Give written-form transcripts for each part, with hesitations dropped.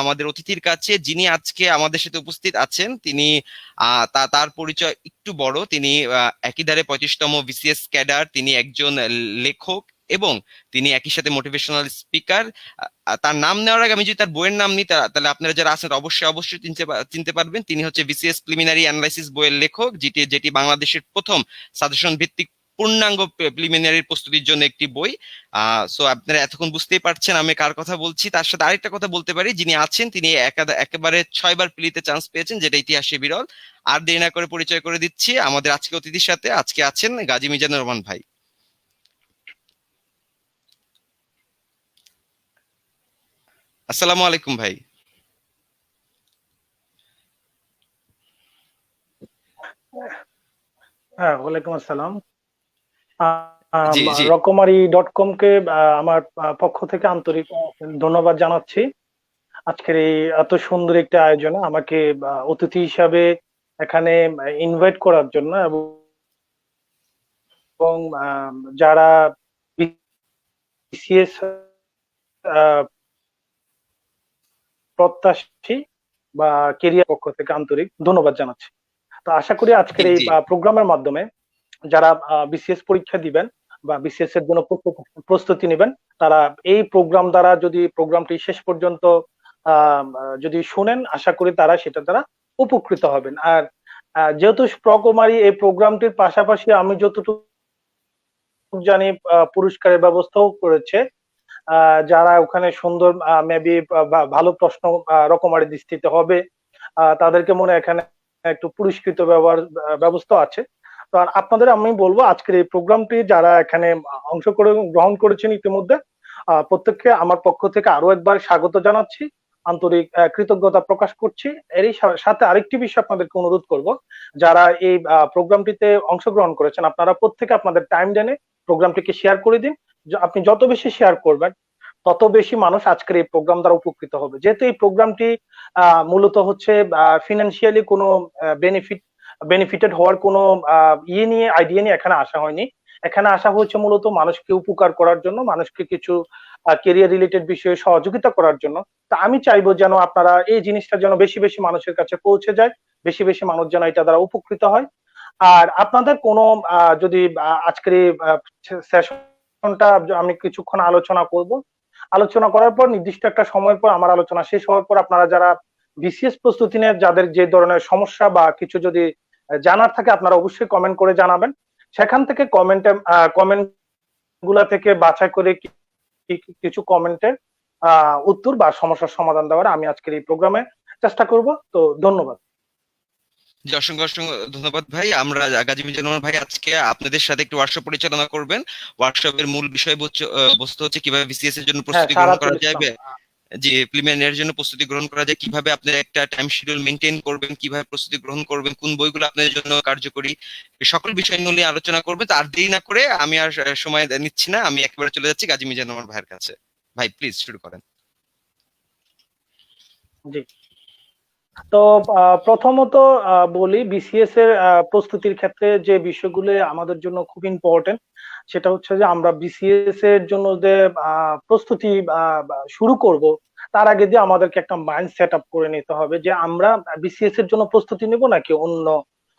আমাদের অতিথির কাছে, যিনি আজকে আমাদের সাথে উপস্থিত আছেন। তিনি তার পরিচয় একটু বড়। তিনি একিধারে 35তম বিসিএস ক্যাডার, তিনি একজন লেখক এবং তিনি একই সাথে মোটিভেশনাল স্পিকার। তার নাম নেওয়ার আগে আমি যদি তার বইয়ের নাম নিই, তাহলে আপনারা যারা আছেন অবশ্যই অবশ্যই চিনতে পারবেন। তিনি হচ্ছে বিসিএস প্রিলিমিনারি অ্যানালাইসিস বইয়ের লেখক, যেটি যেটি বাংলাদেশের প্রথম সাজেশন ভিত্তিক পূর্ণাঙ্গ প্রিলিমিনারির প্রস্তুতির জন্য একটি বই। সো আপনারা এতক্ষণ বুঝতেই পারছেন আমি কার কথা বলছি। তার সাথে আরেকটা কথা বলতে পারি, যিনি আছেন তিনি একেবারে 6বার প্রিলিতে চান্স পেয়েছেন, যেটা ইতিহাসে বিরল। আর দেরি না করে পরিচয় করে দিচ্ছি আমাদের আজকে অতিথির সাথে। আজকে আছেন গাজী মিজানুর রহমান ভাই। আসসালামু আলাইকুম ভাই। হ্যাঁ, ওয়ালাইকুম আসসালাম। জি জি। রকমারি.com কে আমার পক্ষ থেকে আন্তরিক ধন্যবাদ জানাচ্ছি আজকের এই এত সুন্দর একটি আয়োজনে আমাকে অতিথি হিসাবে এখানে ইনভাইট করার জন্য, এবং যারা বিসিএস প্রত্যাশী বা কেরিয়ার পক্ষ থেকে আন্তরিক ধন্যবাদ জানাচ্ছি। তো আশা করি আজকের এই জি প্রোগ্রামের মাধ্যমে যারা বিসিএস পরীক্ষা দিবেন বা বিসিএস এর জন্য প্রস্তুতি নেবেন, তারা এই প্রোগ্রাম দ্বারা, যদি প্রোগ্রামটি শেষ পর্যন্ত যদি শুনেন, আশা করি তারা সেটা দ্বারা উপকৃত হবেন। আর যেহেতু রকমারি এই প্রোগ্রামটির পাশাপাশি আমি যতটুকু জানি পুরস্কারের ব্যবস্থাও করেছে, যারা ওখানে সুন্দর মেবি ভালো প্রশ্ন রকমারি দৃষ্টিতে হবে, তাদেরকে মনে এখানে একটু পুরস্কৃত ব্যবস্থা আছে। তো আপনাদের আমি বলবো, আজকের এই প্রোগ্রামটি যারা এখানে গ্রহণ করেছেন ইতিমধ্যে, প্রত্যেককে আমার পক্ষ থেকে আরো একবার স্বাগত জানাচ্ছি, আন্তরিক কৃতজ্ঞতা প্রকাশ করছি। এরই সাথে আরেকটি বিষয় আপনাদেরকে অনুরোধ করব, যারা এই প্রোগ্রামটিতে অংশগ্রহণ করেছেন, আপনারা প্রত্যেকে আপনাদের টাইম জেনে প্রোগ্রামটিকে শেয়ার করে দিন। আপনি যত বেশি শেয়ার করবেন, তত বেশি মানুষ আজকের এই প্রোগ্রাম দ্বারা উপকৃত হবে। যেহেতু এই প্রোগ্রামটি মূলত হচ্ছে ফিনান্সিয়ালি কোনো বেনিফিটেড হওয়ার কোনো আইডিয়া নিয়ে এখানে আসা হয়নি। এখানে আসা হয়েছে মূলত মানুষকে উপকার করার জন্য, মানুষকে কিছু কেরিয়ার রিলেটেড বিষয়ে সহযোগিতা করার জন্য। তা আমি চাইবো যেন আপনারা এই জিনিসটা যেন বেশি বেশি মানুষের কাছে পৌঁছে যায়, বেশি বেশি মানুষ যেন এটা দ্বারা উপকৃত হয়। আর আপনাদের কোনো যদি আজকের এই সেশনটা আমি কিছুক্ষণ আলোচনা করব, আলোচনা করার পর নির্দিষ্ট একটা সময় পর আমার আলোচনা শেষ হওয়ার পর আপনারা যারা বিসিএস প্রস্তুতি নিয়ে যাদের যে ধরনের সমস্যা বা কিছু যদি জানার থাকে, আপনারা অবশ্যই কমেন্ট করে জানাবেন। সেখান থেকে কমেন্ট গুলা থেকে বাছাই করে কিছু কমেন্টের উত্তর বা সমস্যার সমাধান দেওয়ার আমি আজকের এই প্রোগ্রামে চেষ্টা করব। তো ধন্যবাদ। অসংখ্য অসংখ্য ধন্যবাদ ভাই। আমরা গাজী মিজানুর ভাই আজকে আপনাদের সাথে একটু ওয়ার্কশপ পরিচালনা করবেন। ওয়ার্কশপের মূল বস্তু হচ্ছে কিভাবে বিসিএস এর জন্য হ্যাঁ, প্রস্তুতি গ্রহণ করা সারাতুল ইসলাম। যাবে, যে প্রিলিমিনারির জন্য প্রস্তুতি গ্রহণ করা যায়, কিভাবে আপনারা একটা টাইম শিডিউল মেনটেন করবেন, কিভাবে প্রস্তুতি গ্রহণ করবেন, কোন বইগুলো আপনাদের জন্য কার্যকরী, সকল বিষয় নিয়ে আলোচনা করবেন। তো আর দেরি না করে আমি আর সময় নিচ্ছি না, আমি একেবারে চলে যাচ্ছি গাজী মিজানুর ভাইয়ের কাছে। ভাই প্লিজ শুরু করেন। জি। তো প্রথমত বলি, বিসিএস এর প্রস্তুতির ক্ষেত্রে যে বিষয়গুলো আমাদের জন্য খুব ইম্পর্টেন্ট, সেটা হচ্ছে যে আমরা বিসিএস এর জন্য যে প্রস্তুতি শুরু করব, তার আগে যে আমাদেরকে একটা মাইন্ড সেট আপ করে নিতে হবে যে আমরা বিসিএস এর জন্য প্রস্তুতি নেব নাকি অন্য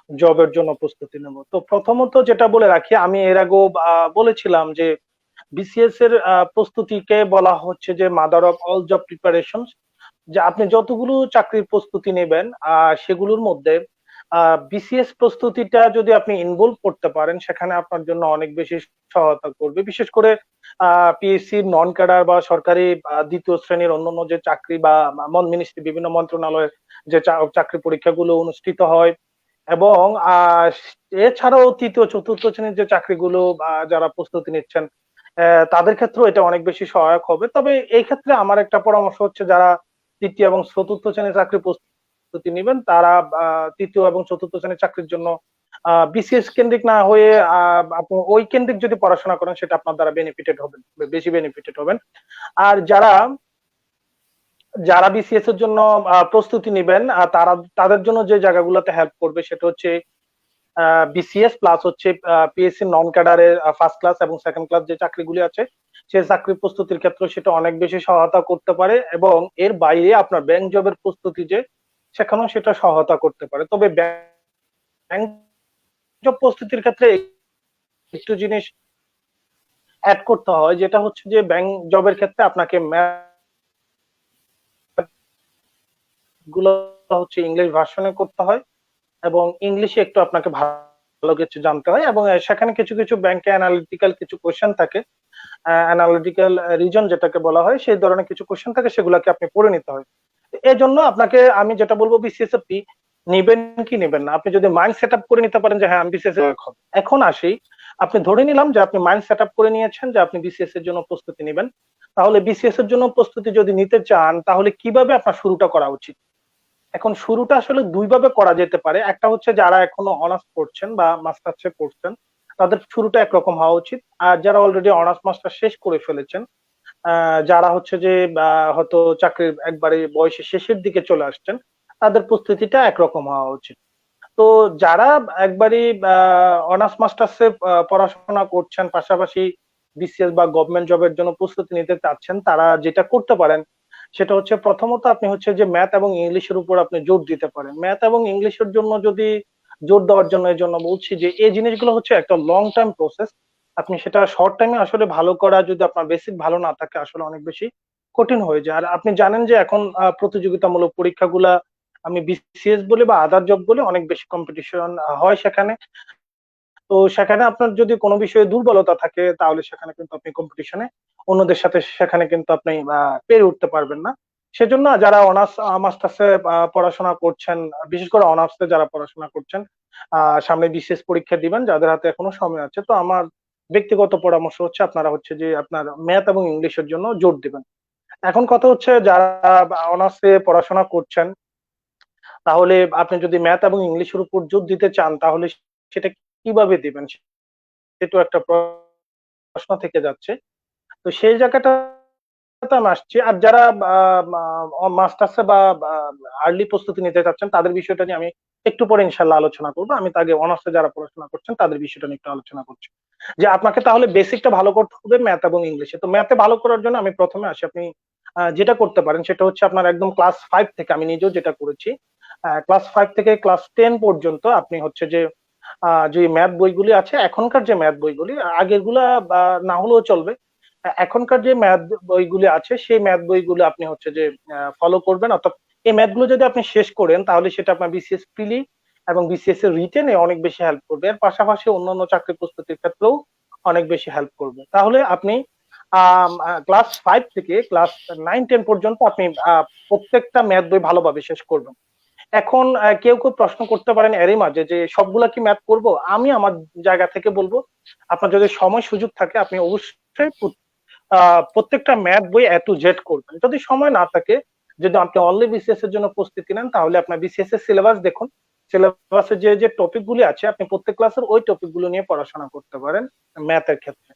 জবের জন্য প্রস্তুতি নেব। তো প্রথমত যেটা বলে রাখি, আমি এর আগেও বলেছিলাম যে বিসিএস এর প্রস্তুতিকে বলা হচ্ছে যে mother of all job preparation. যে আপনি যতগুলো চাকরির প্রস্তুতি নেবেন, সেগুলোর মধ্যে বিসিএস প্রস্তুতিটা যদি আপনি ইনভলভ করতে পারেন, সেখানে আপনার জন্য অনেক বেশি সহায়তা করবে। বিশেষ করে পিএসসি নন ক্যাডার বা সরকারি দ্বিতীয় শ্রেণীর অন্যান্য যে চাকরি বা মিনিস্ট্রি বিভিন্ন মন্ত্রণালয়ের যে চাকরি পরীক্ষাগুলো অনুষ্ঠিত হয়, এবং এছাড়াও তৃতীয় চতুর্থ শ্রেণীর যে চাকরিগুলো যারা প্রস্তুতি নিচ্ছেন, তাদের ক্ষেত্রেও এটা অনেক বেশি সহায়ক হবে। তবে এই ক্ষেত্রে আমার একটা পরামর্শ হচ্ছে, যারা তৃতীয় এবং চতুর্থ শ্রেণীর চাকরি প্রস্তুতি নেবেন, তারা তৃতীয় এবং চতুর্থ শ্রেণীর চাকরির জন্য বিসিএস কেন্দ্রিক না হয়ে আপনি ওই কেন্দ্রিক যদি পড়াশোনা করেন, সেটা আপনার দ্বারা বেনিফিটেড হবেন, বেশি বেনিফিটেড হবেন। আর যারা যারা বিসিএস এর জন্য প্রস্তুতি নেবেন, তাদের জন্য যে জায়গাগুলোতে হেল্প করবে সেটা হচ্ছে বিসিএস প্লাস হচ্ছে পিএসসি নন ক্যাডারের ফার্স্ট ক্লাস এবং সেকেন্ড ক্লাস যে চাকরিগুলি আছে, সে চাকরি প্রস্তুতির ক্ষেত্রে সেটা অনেক বেশি সহায়তা করতে পারে, এবং এর বাইরে আপনার ব্যাংক জবের প্রস্তুতি যে সেখানেও সেটা সহায়তা করতে পারে। তবে ব্যাংক জব প্রস্তুতির ক্ষেত্রে একটু জিনিস অ্যাড করতে হয়, যেটা হচ্ছে যে ব্যাংক জবের ক্ষেত্রে আপনাকে ম্যাথ গুলো হচ্ছে ইংলিশ ভার্সনে করতে হয়, এবং ইংলিশে একটু আপনাকে ভালো কিছু জানতে হয়, এবং সেখানে কিছু কিছু ব্যাংকে অ্যানালিটিক্যাল কিছু কোশ্চেন থাকে, অ্যানালিটিক্যাল রিজন যেটাকে বলা হয়, সেই ধরনের কিছু কোশ্চেন থাকে, সেগুলোকে আপনি পড়ে নিতে হয়। এর জন্য আপনাকে আমি যেটা বলবো, বিসিএস আপনি নিবেন কি নিবেন না, আপনি যদি মাইন্ড সেট আপ করে নিতে পারেন যে হ্যাঁ আমি বিসিএস এখন আসি, আপনি ধরে নিলাম যে আপনি মাইন্ড সেট আপ করে নিয়েছেন যে আপনি বিসিএস এর জন্য প্রস্তুতি নেবেন, তাহলে বিসিএস এর জন্য প্রস্তুতি যদি নিতে চান, তাহলে কিভাবে আপনার শুরুটা করা উচিত? এখন শুরুটা আসলে দুই ভাবে করা যেতে পারে। একটা হচ্ছে যারা এখনো অনার্স পড়ছেন বা মাস্টার্সে পড়ছেন, তাদের শুরুটা একরকম হওয়া উচিত। আর যারা অলরেডি অনার্স মাস্টার শেষ করে ফেলেছেন, যারা হচ্ছে যে হয়তো চাকরির একবারে বয়সের শেষের দিকে চলে আসছেন, তাদের প্রস্তুতিটা একরকম হওয়া উচিত। তো যারা একবারই অনার্স মাস্টার্সে পড়াশোনা করছেন, পাশাপাশি বিসিএস বা গভর্নমেন্ট জবের জন্য প্রস্তুতি নিতে চাচ্ছেন, তারা যেটা করতে পারেন সেটা হচ্ছে প্রথমত আপনি হচ্ছে যে ম্যাথ এবং ইংলিশের উপর আপনি জোর দিতে পারেন। ম্যাথ এবং ইংলিশের জন্য যদি জোর দেওয়ার জন্য, এই জন্য বলছি যে এই জিনিসগুলো হচ্ছে একটা লং টাইম প্রসেস। আপনি সেটা শর্ট টাইমে আসলে ভালো করা, যদি আপনার বেসিক ভালো না থাকে, আসলে অনেক বেশি কঠিন হয়ে যায়। আর আপনি জানেন যে এখন প্রতিযোগিতামূলক পরীক্ষাগুলা, আমি বিসিএস বলে বা আদার জব বলে, অনেক বেশি কম্পিটিশন হয় সেখানে। তো সেখানে আপনার যদি কোনো বিষয়ে দুর্বলতা থাকে, তাহলে সেখানে কিন্তু আপনি কম্পিটিশনে অন্যদের সাথে সেখানে কিন্তু আপনি পেরে উঠতে পারবেন না। সেজন্য যারা অনার্স মাস্টার্সে পড়াশোনা করছেন, বিশেষ করে অনার্সে যারা পড়াশোনা করছেন, সামনে বিসিএস পরীক্ষা দিবেন, যাদের হাতে এখনো সময় আছে, তো আমার ব্যক্তিগত পরামর্শ হচ্ছে আপনারা হচ্ছে যে আপনার ম্যাথ এবং ইংলিশের জন্য জোর দিবেন। এখন কথা হচ্ছে যারা অনার্সে পড়াশোনা করছেন, তাহলে আপনি যদি ম্যাথ এবং ইংলিশের উপর জোর দিতে চান, তাহলে সেটা কিভাবে দিবেন? সেটাও একটা প্রশ্ন থেকে যাচ্ছে। তো সেই জায়গাটাতে আমি আসছি। আর যারা মাস্টার্সে বা আর্লি প্রস্তুতি নিতে চাচ্ছেন, তাদের বিষয়টা নিয়ে আমি একটু পরে ইনশাল্লাহ আলোচনা করবো। আমি তো আগে অনার্সে যারা পড়াশোনা করছেন তাদের বিষয়টা নিয়ে একটু আলোচনা করছি। যে আপনাকে তাহলে বেসিকটা ভালো করতে হবে ম্যাথ এবং ইংলিশে। তো ম্যাথে ভালো করার জন্য আমি প্রথমে আসি। আপনি যেটা করতে পারেন সেটা হচ্ছে আপনার একদম ক্লাস 5 থেকে, আমি নিজেও যেটা করেছি, ক্লাস 5 থেকে ক্লাস 10 পর্যন্ত আপনি হচ্ছে যে যে ম্যাথ বইগুলি আছে, এখনকার যে ম্যাথ বইগুলি, আগেরগুলা না হলেও চলবে। এখনকার যে ম্যাথ বইগুলি আছে, সেই ম্যাথ বইগুলো আপনি হচ্ছে যে ফলো করবেন, অর্থাৎ এই ম্যাথ গুলো যদি আপনি শেষ করেন, তাহলে সেটা আপনার বিসিএস প্রিলি এবং বিসিএস এর রিটেনে অনেক বেশি হেল্প করবে। এর পাশাপাশি অন্যান্য চাকরি প্রস্তুতির ক্ষেত্রেও অনেক বেশি হেল্প করবে। তাহলে আপনি ক্লাস 5 থেকে ক্লাস 9-10 পর্যন্ত আপনি প্রত্যেকটা ম্যাথ বই ভালোভাবে শেষ করবেন। এখন কেউ কেউ প্রশ্ন করতে পারেন এরই মাঝে যে সবগুলা কি ম্যাথ করব? আমি আমার জায়গা থেকে বলবো, আপনার যদি সময় সুযোগ থাকে, আপনি অবশ্যই প্রত্যেকটা ম্যাথ বই এ টু জেড করবেন। যদি সময় না থাকে, যদি আপনি অনলি বিসিএস এর জন্য প্রস্তুতি নেন, তাহলে আপনার বিসিএস এর সিলেবাস দেখুন। সিলেবাসে যে যে টপিক গুলি আছে, আপনি প্রত্যেক ক্লাসের ওই টপিক গুলো নিয়ে পড়াশোনা করতে পারেন ম্যাথের ক্ষেত্রে।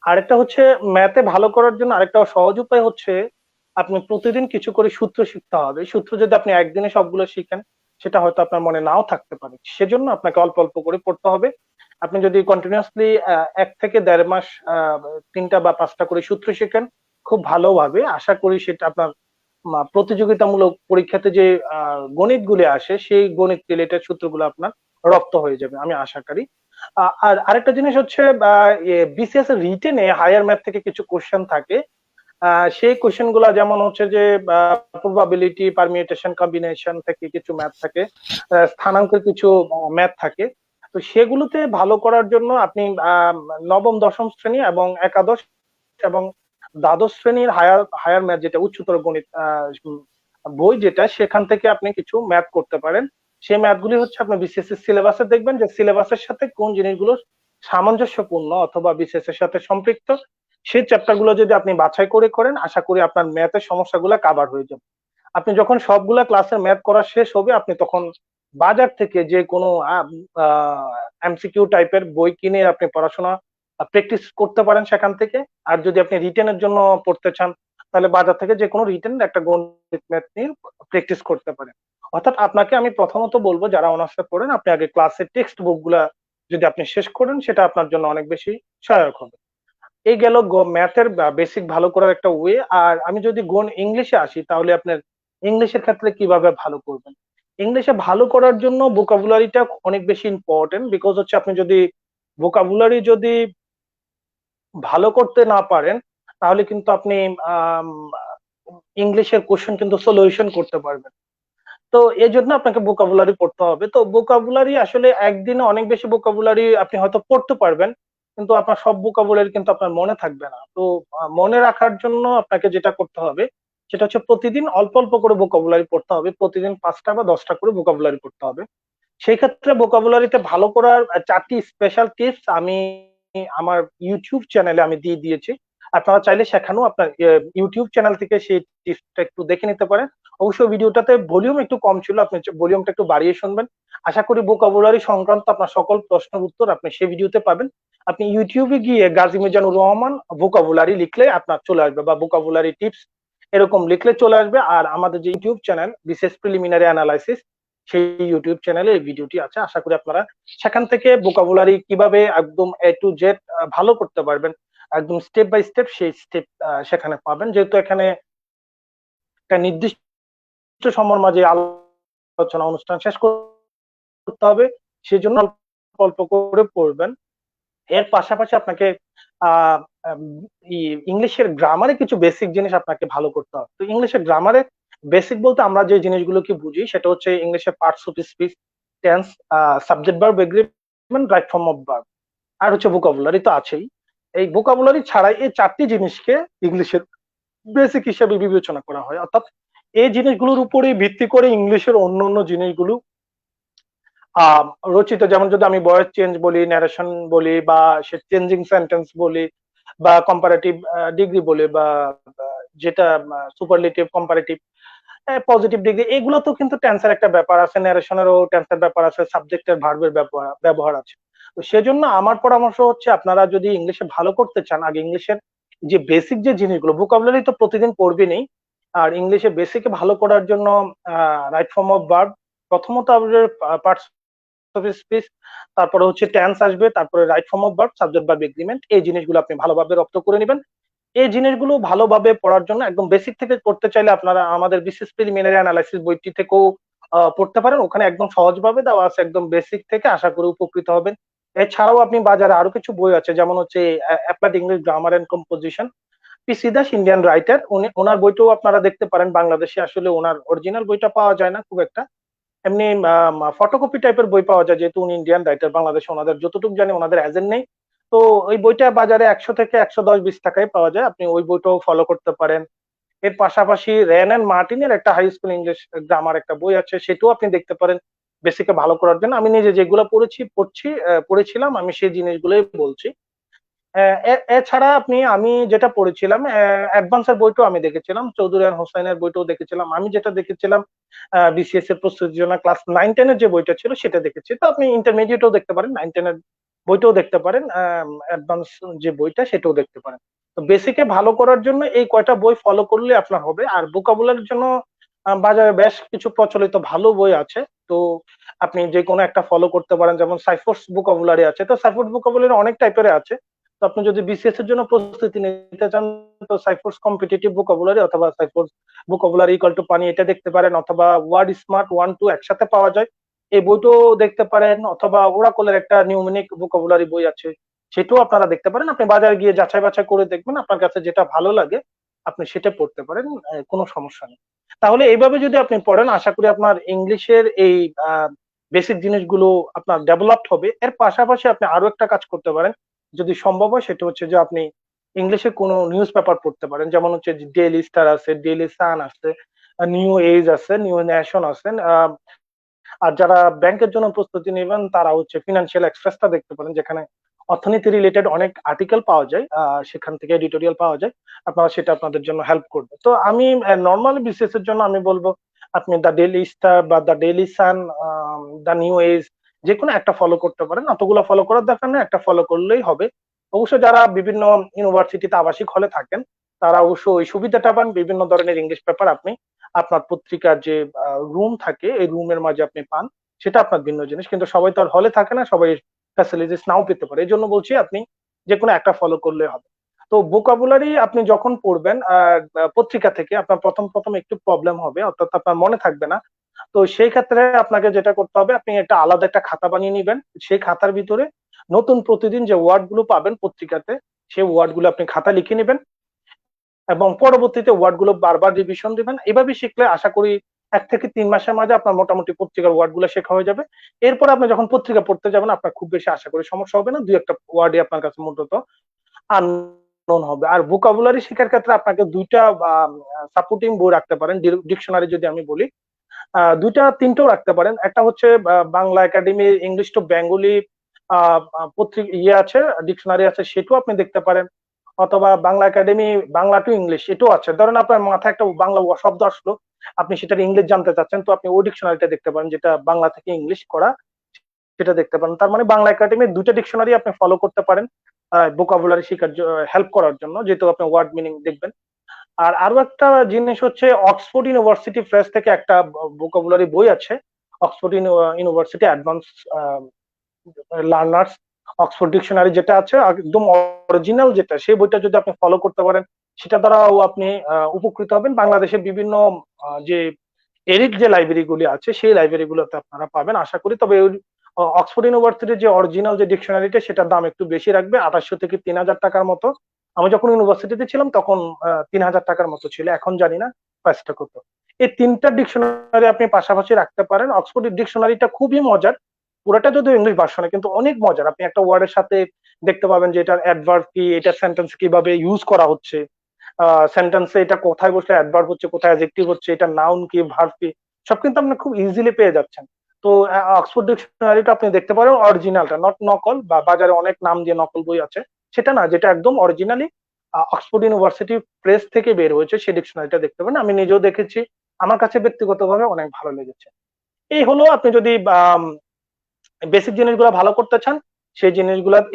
আরেকটা হচ্ছে, ম্যাথে ভালো করার জন্য আরেকটা সহজ উপায় হচ্ছে আপনি প্রতিদিন কিছু করে সূত্র শিখতে হবে। সূত্র যদি আপনি একদিনে সবগুলো শিখেন, সেটা হয়তো আপনার মনে নাও থাকতে পারে। সেজন্য আপনাকে অল্প অল্প করে পড়তে হবে। আপনি যদি কন্টিনিউয়াসলি 1 থেকে 1.5 মাস 3টা বা 5টা করে সূত্র শিখেন খুব ভালোভাবে, আশা করি সেটা আপনার প্রতিযোগিতামূলক পরীক্ষাতে যে গণিতগুলি আসে, সেই গণিত রিলেটেড সূত্রগুলো আপনার রপ্ত হয়ে যাবে, আমি আশা করি। আর আরেকটা জিনিস হচ্ছে, বিসিএস এর রিটেনে হায়ার ম্যাথ থেকে কিছু কোশ্চেন থাকে। সেই কোশ্চেন গুলা যেমন হচ্ছে যে প্রবাবিলিটি, পারমিউটেশন, কম্বিনেশন থেকে কিছু ম্যাথ থাকে, স্থানাঙ্কের কিছু ম্যাথ থাকে। তো সেগুলোতে ভালো করার জন্য আপনি নবম, দশম শ্রেণী এবং একাদশ এবং দ্বাদশ শ্রেণীর হায়ার হায়ার ম্যাথ, যেটা উচ্চতর গণিত বই, যেটা সেখান থেকে আপনি কিছু ম্যাথ করতে পারেন। সেই ম্যাথ গুলি হচ্ছে আপনি বিসিএস এর সিলেবাসে দেখবেন যে সিলেবাসের সাথে কোন জিনিসগুলো সামঞ্জস্যপূর্ণ অথবা বিসিএস এর সাথে সম্পৃক্ত, সেই চ্যাপ্টার গুলো যদি আপনি বাছাই করে করেন, আশা করি আপনার ম্যাথের সমস্যাগুলো কাভার হয়ে যাবে। আপনি যখন সবগুলা ক্লাসের ম্যাথ করা শেষ হবে, আপনি তখন বাজার থেকে যে কোনো এমসিকিউ টাইপের বই কিনে আপনি পড়াশোনা প্র্যাকটিস করতে পারেন সেখান থেকে। আর যদি আপনি রিটেনের জন্য পড়তে চান, তাহলে বাজার থেকে যে কোনো রিটেন একটা গণিত ম্যাথ নিয়ে প্র্যাকটিস করতে পারেন। অর্থাৎ আপনাকে আমি প্রথমত বলবো, যারা অনার্সে পড়েন, আপনি আগে ক্লাসের টেক্সট বুক গুলা যদি আপনি শেষ করেন, সেটা আপনার জন্য অনেক বেশি সহায়ক হবে। এই গেল ম্যাথের বেসিক ভালো করার একটা ওয়ে। আর আমি যদি ইংলিশে আসি, তাহলে আপনার ইংলিশের ক্ষেত্রে কিভাবে ভালো করবেন? ইংলিশে ভালো করার জন্য ভোকাবুলারিটা অনেক বেশি ইম্পর্টেন্ট। বিকজ হচ্ছে আপনি যদি ভোকাবুলারি যদি ভালো করতে না পারেন, তাহলে কিন্তু আপনি ইংলিশের কোশ্চেন কিন্তু সলিউশন করতে পারবেন। তো এই জন্য আপনাকে ভোকাবুলারি পড়তে হবে। তো ভোকাবুলারি আসলে একদিনে অনেক বেশি ভোকাবুলারি আপনি হয়তো পড়তে পারবেন, কিন্তু আপনার সব ভোকাবুলারি কিন্তু আপনার মনে থাকবে না। তো মনে রাখার জন্য আপনাকে যেটা করতে হবে, সেটা হচ্ছে প্রতিদিন অল্প অল্প করে ভোকাবুলারি পড়তে হবে। প্রতিদিন 5টা বা 10টা করে ভোকাবুলারি পড়তে হবে। সেই ক্ষেত্রে ভোকাবুলারিতে ভালো করার 4টি স্পেশাল টিপস আমি আমার ইউটিউব চ্যানেলে আমি দিয়ে দিয়েছি। আপনারা চাইলে সেখানেও আপনার ইউটিউব চ্যানেল থেকে সেই টিপসটা একটু দেখে নিতে পারেন। অবশ্যই ভিডিওটাতে ভলিউম একটু কম ছিল, আপনি ভলিউমটা একটু বাড়িয়ে শুনবেন। আশা করি ভোকাবুলারি সংক্রান্ত আপনার সকল প্রশ্নের উত্তর আপনি সেই ভিডিওতে পাবেন। আপনি ইউটিউবে গিয়ে গাজী মিজানুর রহমান ভোকাবুলারি লিখলে আপনার চলে আসবে, বা ভোকাবুলারি টিপস এরকম লিখলে চলে আসবে। আর আমাদের যে ইউটিউব চ্যানেল বিশেষ প্রিলিমিনারি অ্যানালাইসিস, সেই ইউটিউব চ্যানেলে এই ভিডিওটি আছে। আশা করি আপনারা সেখান থেকে ভোকাবুলারি কিভাবে একদম এ টু জেড ভালো করতে পারবেন, একদম স্টেপ বাই স্টেপ সেই স্টেপ সেখানে পাবেন। যেহেতু এখানে একটা নির্দিষ্ট সময়ের মাঝে আলোচনা অনুষ্ঠান শেষ করতে হবে, সেজন্য অল্প অল্প করে পড়বেন। এর পাশাপাশি আপনাকে আহ ইংলিশের গ্রামারে কিছু বেসিক জিনিস আপনাকে ভালো করতে হবে। তো ইংলিশের গ্রামারে বেসিক বলতে আমরা যে জিনিসগুলো কি বুঝি, সেটা হচ্ছে ইংলিশের parts of speech, tense, subject verb, agreement, right form of verb, আর হচ্ছে ভোকাবুলারি তো আছেই। এই ভোকাবুলারি ছাড়াই এই 4টি জিনিসকে ইংলিশের বেসিক হিসেবে বিবেচনা করা হয়। অর্থাৎ এই জিনিসগুলোর উপরেই ভিত্তি করে ইংলিশের অন্যান্য জিনিসগুলো আহ রচিত। যেমন যদি আমি ভয়েস চেঞ্জ বলি, ন্যারেশন বলি, বা সে চেঞ্জিং সেন্টেন্স বলি, বা কম্পারেটিভ ডিগ্রি বলি, বা যেটা সুপারলেটিভ, কম্পারেটিভ, পজিটিভ ডিগ্রি, এগুলো তো কিন্তু টেন্সের একটা ব্যাপার আছে, ন্যারেশনেরও টেন্সের ব্যাপার আছে, সাবজেক্টের ভার্বের ব্যবহার আছে। তো সেজন্য আমার পরামর্শ হচ্ছে, আপনারা যদি ইংলিশে ভালো করতে চান, আগে ইংলিশের যে বেসিক যে জিনিসগুলো, ভোকাবুলারি তো প্রতিদিন পড়বেনই। আর ইংলিশে বেসিকে ভালো করার জন্য রাইট ফর্ম অফ ভার্ব, প্রথমত আমাদের পার্টস অফ স্পিচ, তারপরে হচ্ছে টেন্স আসবে, তারপরে right form of verb, subject verb, agreement, এই জিনিসগুলো আপনি ভালোভাবে রপ্ত করে নেবেন। এই জিনিসগুলো ভালোভাবে পড়ার জন্য একদম বেসিক থেকে পড়তে চাইলে আপনারা আমাদের বিশেষ প্রিলিমিনারি অ্যানালাইসিস বইটি থেকেও পড়তে পারেন। ওখানে একদম সহজভাবে দেওয়া আছে, একদম বেসিক থেকে, আশা করি উপকৃত হবেন। এছাড়াও আপনি বাজারে আরো কিছু বই আছে, যেমন হচ্ছে applied English grammar and composition, PC Das, Indian writer, উনি ওনার বইটাও আপনারা দেখতে পারেন। বাংলাদেশে আসলে ওনার অরিজিনাল বইটা পাওয়া যায় না খুব একটা, এমনি ফটোকপি টাইপের বই পাওয়া যায়, যেহেতু উনি ইন্ডিয়ান রাইটার। বাংলাদেশে ওনাদের যতটুকু জানি ওনাদের এজেন্ট নেই। তো ওই বইটা বাজারে 100 থেকে 110-20 টাকায় পাওয়া যায়, আপনি ওই বইটাও ফলো করতে পারেন। এর পাশাপাশি রেন এন্ড মার্টিনের একটা হাই স্কুল ইংলিশ গ্রামার একটা বই আছে, সেটাও আপনি দেখতে পারেন বেসিকে ভালো করার জন্য। আমি নিজে যেগুলো পড়েছিলাম, আমি সেই জিনিসগুলোই বলছি। এছাড়া আমি যেটা পড়েছিলাম, অ্যাডভান্সের বইটাও আমি দেখেছিলাম, চৌধুরী আর হোসাইনের বইটাও দেখেছিলাম। আমি যেটা দেখেছিলাম বিসিএস এর প্রস্তুতির জন্য ক্লাস 9-10 এর যে বইটা ছিল সেটা দেখেছি। তো আপনি ইন্টারমিডিয়েটও দেখতে পারেন, 9-10 এর বইটাও দেখতে পারেন, অ্যাডভান্স যে বইটা সেটাও দেখতে পারেন। তো বেসিকে ভালো করার জন্য এই কয়টা বই ফলো করলে আপনার হবে। আর ভোকাবুলারির জন্য বাজারে বেশ কিছু প্রচলিত ভালো বই আছে। তো আপনি যে কোনো একটা ফলো করতে পারেন, যেমন সাইফোর্স ভোকাবুলারি আছে। তো সাইফোর্স ভোকাবুলারি অনেক টাইপের আছে। তো আপনি যদি বিসিএস এর জন্য প্রস্তুতি নিতে চান, তো সাইফোর্স কম্পিটিটিভ ভোকাবুলারি অথবা সাইফোর্স ভোকাবুলারি ইকুয়াল টু পানি, এটা দেখতে পারেন। অথবা ওয়ার্ড স্মার্ট 1-2 একসাথে পাওয়া যায়, এই বইটাও দেখতে পারেন। অথবা ওরাকলের একটা নিউমেরিক ভোকাবুলারি বই আছে, সেটাও আপনারা দেখতে পারেন। আপনি বাজারে গিয়ে যাচাই বাছাই করে দেখবেন, আপনার কাছে যেটা ভালো লাগে আপনি সেটা পড়তে পারেন, কোনো সমস্যা নেই। তাহলে এইভাবে যদি আপনি পড়েন, আশা করি আপনার ইংলিশের এই বেসিক জিনিসগুলো আপনার ডেভেলপড হবে। এর পাশাপাশি আপনি আরো একটা কাজ করতে পারেন, যদি সম্ভব হয়, সেটা হচ্ছে যে আপনি ইংলিশে কোনো নিউজ পেপার পড়তে পারেন। যেমন হচ্ছে ডেইলি স্টার আছে, ডেইলি সান আছে, নিউ এজ আছে, নিউ নেশন আছে। আর যারা ব্যাংকের জন্য প্রস্তুতি নেবেন, তারা হচ্ছে ফিনান্সিয়াল এক্সপ্রেসটা দেখতে পারেন, যেখানে অর্থনীতি রিলেটেড অনেক আর্টিকেল পাওয়া যায়, সেখান থেকে এডিটোরিয়াল পাওয়া যায়। আপনারা সেটা আপনাদের জন্য হেল্প করবে। তো আমি নর্মালি বিসিএস এর জন্য আমি বলবো, আপনি দ্য ডেইলি স্টার বা the Daily Sun, the New Age, যে কোনো একটা ফলো করতে পারেন। অতগুলো ফলো করার দরকার নেই, একটা ফলো করলেই হবে। অবশ্য যারা বিভিন্ন ইউনিভার্সিটিতে আবাসিক হলে থাকেন, তারা অবশ্য ওই সুবিধাটা পান, বিভিন্ন ধরনের ইংলিশ পেপার আপনি আপনার পত্রিকার যে রুম থাকে, এই রুমের মাঝে আপনি পান। সেটা আপনার ভিন্ন জিনিস, কিন্তু সবাই তো আর হলে থাকে না, সবাই ফ্যাসিলিটিস নাও পেতে পারে। এই জন্য বলছি আপনি যে কোনো একটা ফলো করলে হবে। তো ভোকাবুলারি আপনি যখন পড়বেন পত্রিকা থেকে, আপনার প্রথম প্রথম একটু প্রবলেম হবে, অর্থাৎ আপনার মনে থাকবে না। তো সেই ক্ষেত্রে আপনাকে যেটা করতে হবে, আপনি একটা আলাদা একটা খাতা বানিয়ে নিবেন। সেই খাতার ভিতরে নতুন প্রতিদিন যে ওয়ার্ড গুলো পাবেন পত্রিকাতে, সেই ওয়ার্ড গুলো আপনি খাতা লিখে নিবেন এবং পরবর্তীতে ওয়ার্ড গুলো বারবার রিভিশন দিবেন। এভাবে শিখলে আশা করি 1 থেকে 3 মাসের মাঝে আপনার মোটামুটি পত্রিকার ওয়ার্ড গুলো শেখা হয়ে যাবে। এরপর আপনি যখন পত্রিকা পড়তে যাবেন, আপনার খুব বেশি আশা করি সমস্যা হবে না, দুই একটা ওয়ার্ডই আপনার কাছে মূলত আননোন হবে। আর ভোকাবুলারি শেখার ক্ষেত্রে আপনাকে দুইটা সাপোর্টিং বই রাখতে পারেন। ডিকশনারি যদি আমি বলি, দুইটা তিনটেও রাখতে পারেন। একটা হচ্ছে Bangla academy English to Bengali ইয়ে আছে, ডিকশনারি আছে, সেটাও আপনি দেখতে পারেন। অথবা Bangla academy Bangla to English এটাও আছে। ধরেন আপনার মাথায় একটা বাংলা শব্দ আসলো, আপনি সেটার ইংলিশ জানতে চাচ্ছেন, তো আপনি ওই ডিকশনারিটা দেখতে পারেন যেটা বাংলা থেকে ইংলিশ করা, সেটা দেখতে পারেন। তার মানে বাংলা একাডেমির দুইটা ডিকশনারি আপনি ফলো করতে পারেন ভোকাবুলারি শেখার হেল্প করার জন্য, যেহেতু আপনি ওয়ার্ড মিনিং দেখবেন। আর আরো একটা জিনিস হচ্ছে, অক্সফোর্ড ইউনিভার্সিটি প্রেস থেকে একটা ভোকাবুলারি বই আছে, Oxford university advance learners Oxford dictionary, যেটা আছে একদম অরিজিনাল যেটা, সেই বইটা যদি আপনি ফলো করতে পারেন, সেটা দ্বারাও আপনি উপকৃত হবেন। বাংলাদেশের বিভিন্ন যে এরিড যে লাইব্রেরি গুলি আছে, সেই লাইব্রেরি গুলোতে আপনারা পাবেন আশা করি। তবে অক্সফোর্ড ইউনিভার্সিটির যে অরিজিনাল যে ডিকশনারিটা, সেটার দাম একটু বেশি রাখবে, 2800 থেকে 3000 টাকার মতো। আমি যখন ইউনিভার্সিটিতে ছিলাম তখন 3000 টাকার মতো ছিল, এখন জানি না প্রাইসটা কত। এই তিনটা ডিকশনারি আপনি পাশাপাশি রাখতে পারেন। অক্সফোর্ড ডিকশনারিটা খুবই মজার, পুরোটা যদিও ইংলিশ ভার্সনে, কিন্তু অনেক মজার। আপনি একটা ওয়ার্ডের সাথে দেখতে পাবেন যে এটার অ্যাডভার্ব কি, এটা সেন্টেন্স কিভাবে ইউজ করা হচ্ছে, সেন্টেন্সে এটা কোথায় বসলে অ্যাডভার্ব হচ্ছে, কোথায় অ্যাডজেক্টিভ হচ্ছে, এটা নাউন কি ভার্ব কি, সব কিন্তু আপনি খুব ইজিলি পেয়ে যাচ্ছেন। তো অক্সফোর্ড ডিকশনারিটা আপনি দেখতে পারেন অরিজিনালটা, নট নকল, বা বাজারে অনেক নাম দিয়ে নকল বই আছে, সেটা না, যেটা একদম অরিজিনালি অক্সফোর্ড ইউনিভার্সিটি প্রেস থেকে বের হয়েছে, সেই ডিকশনারিটা দেখতে পারেন। আমি নিজেও দেখেছি, আমার কাছে ব্যক্তিগতভাবে অনেক ভালো লেগেছে। এই হলো, আপনি যদি বেসিক জিনিসগুলো ভালো করতে চান,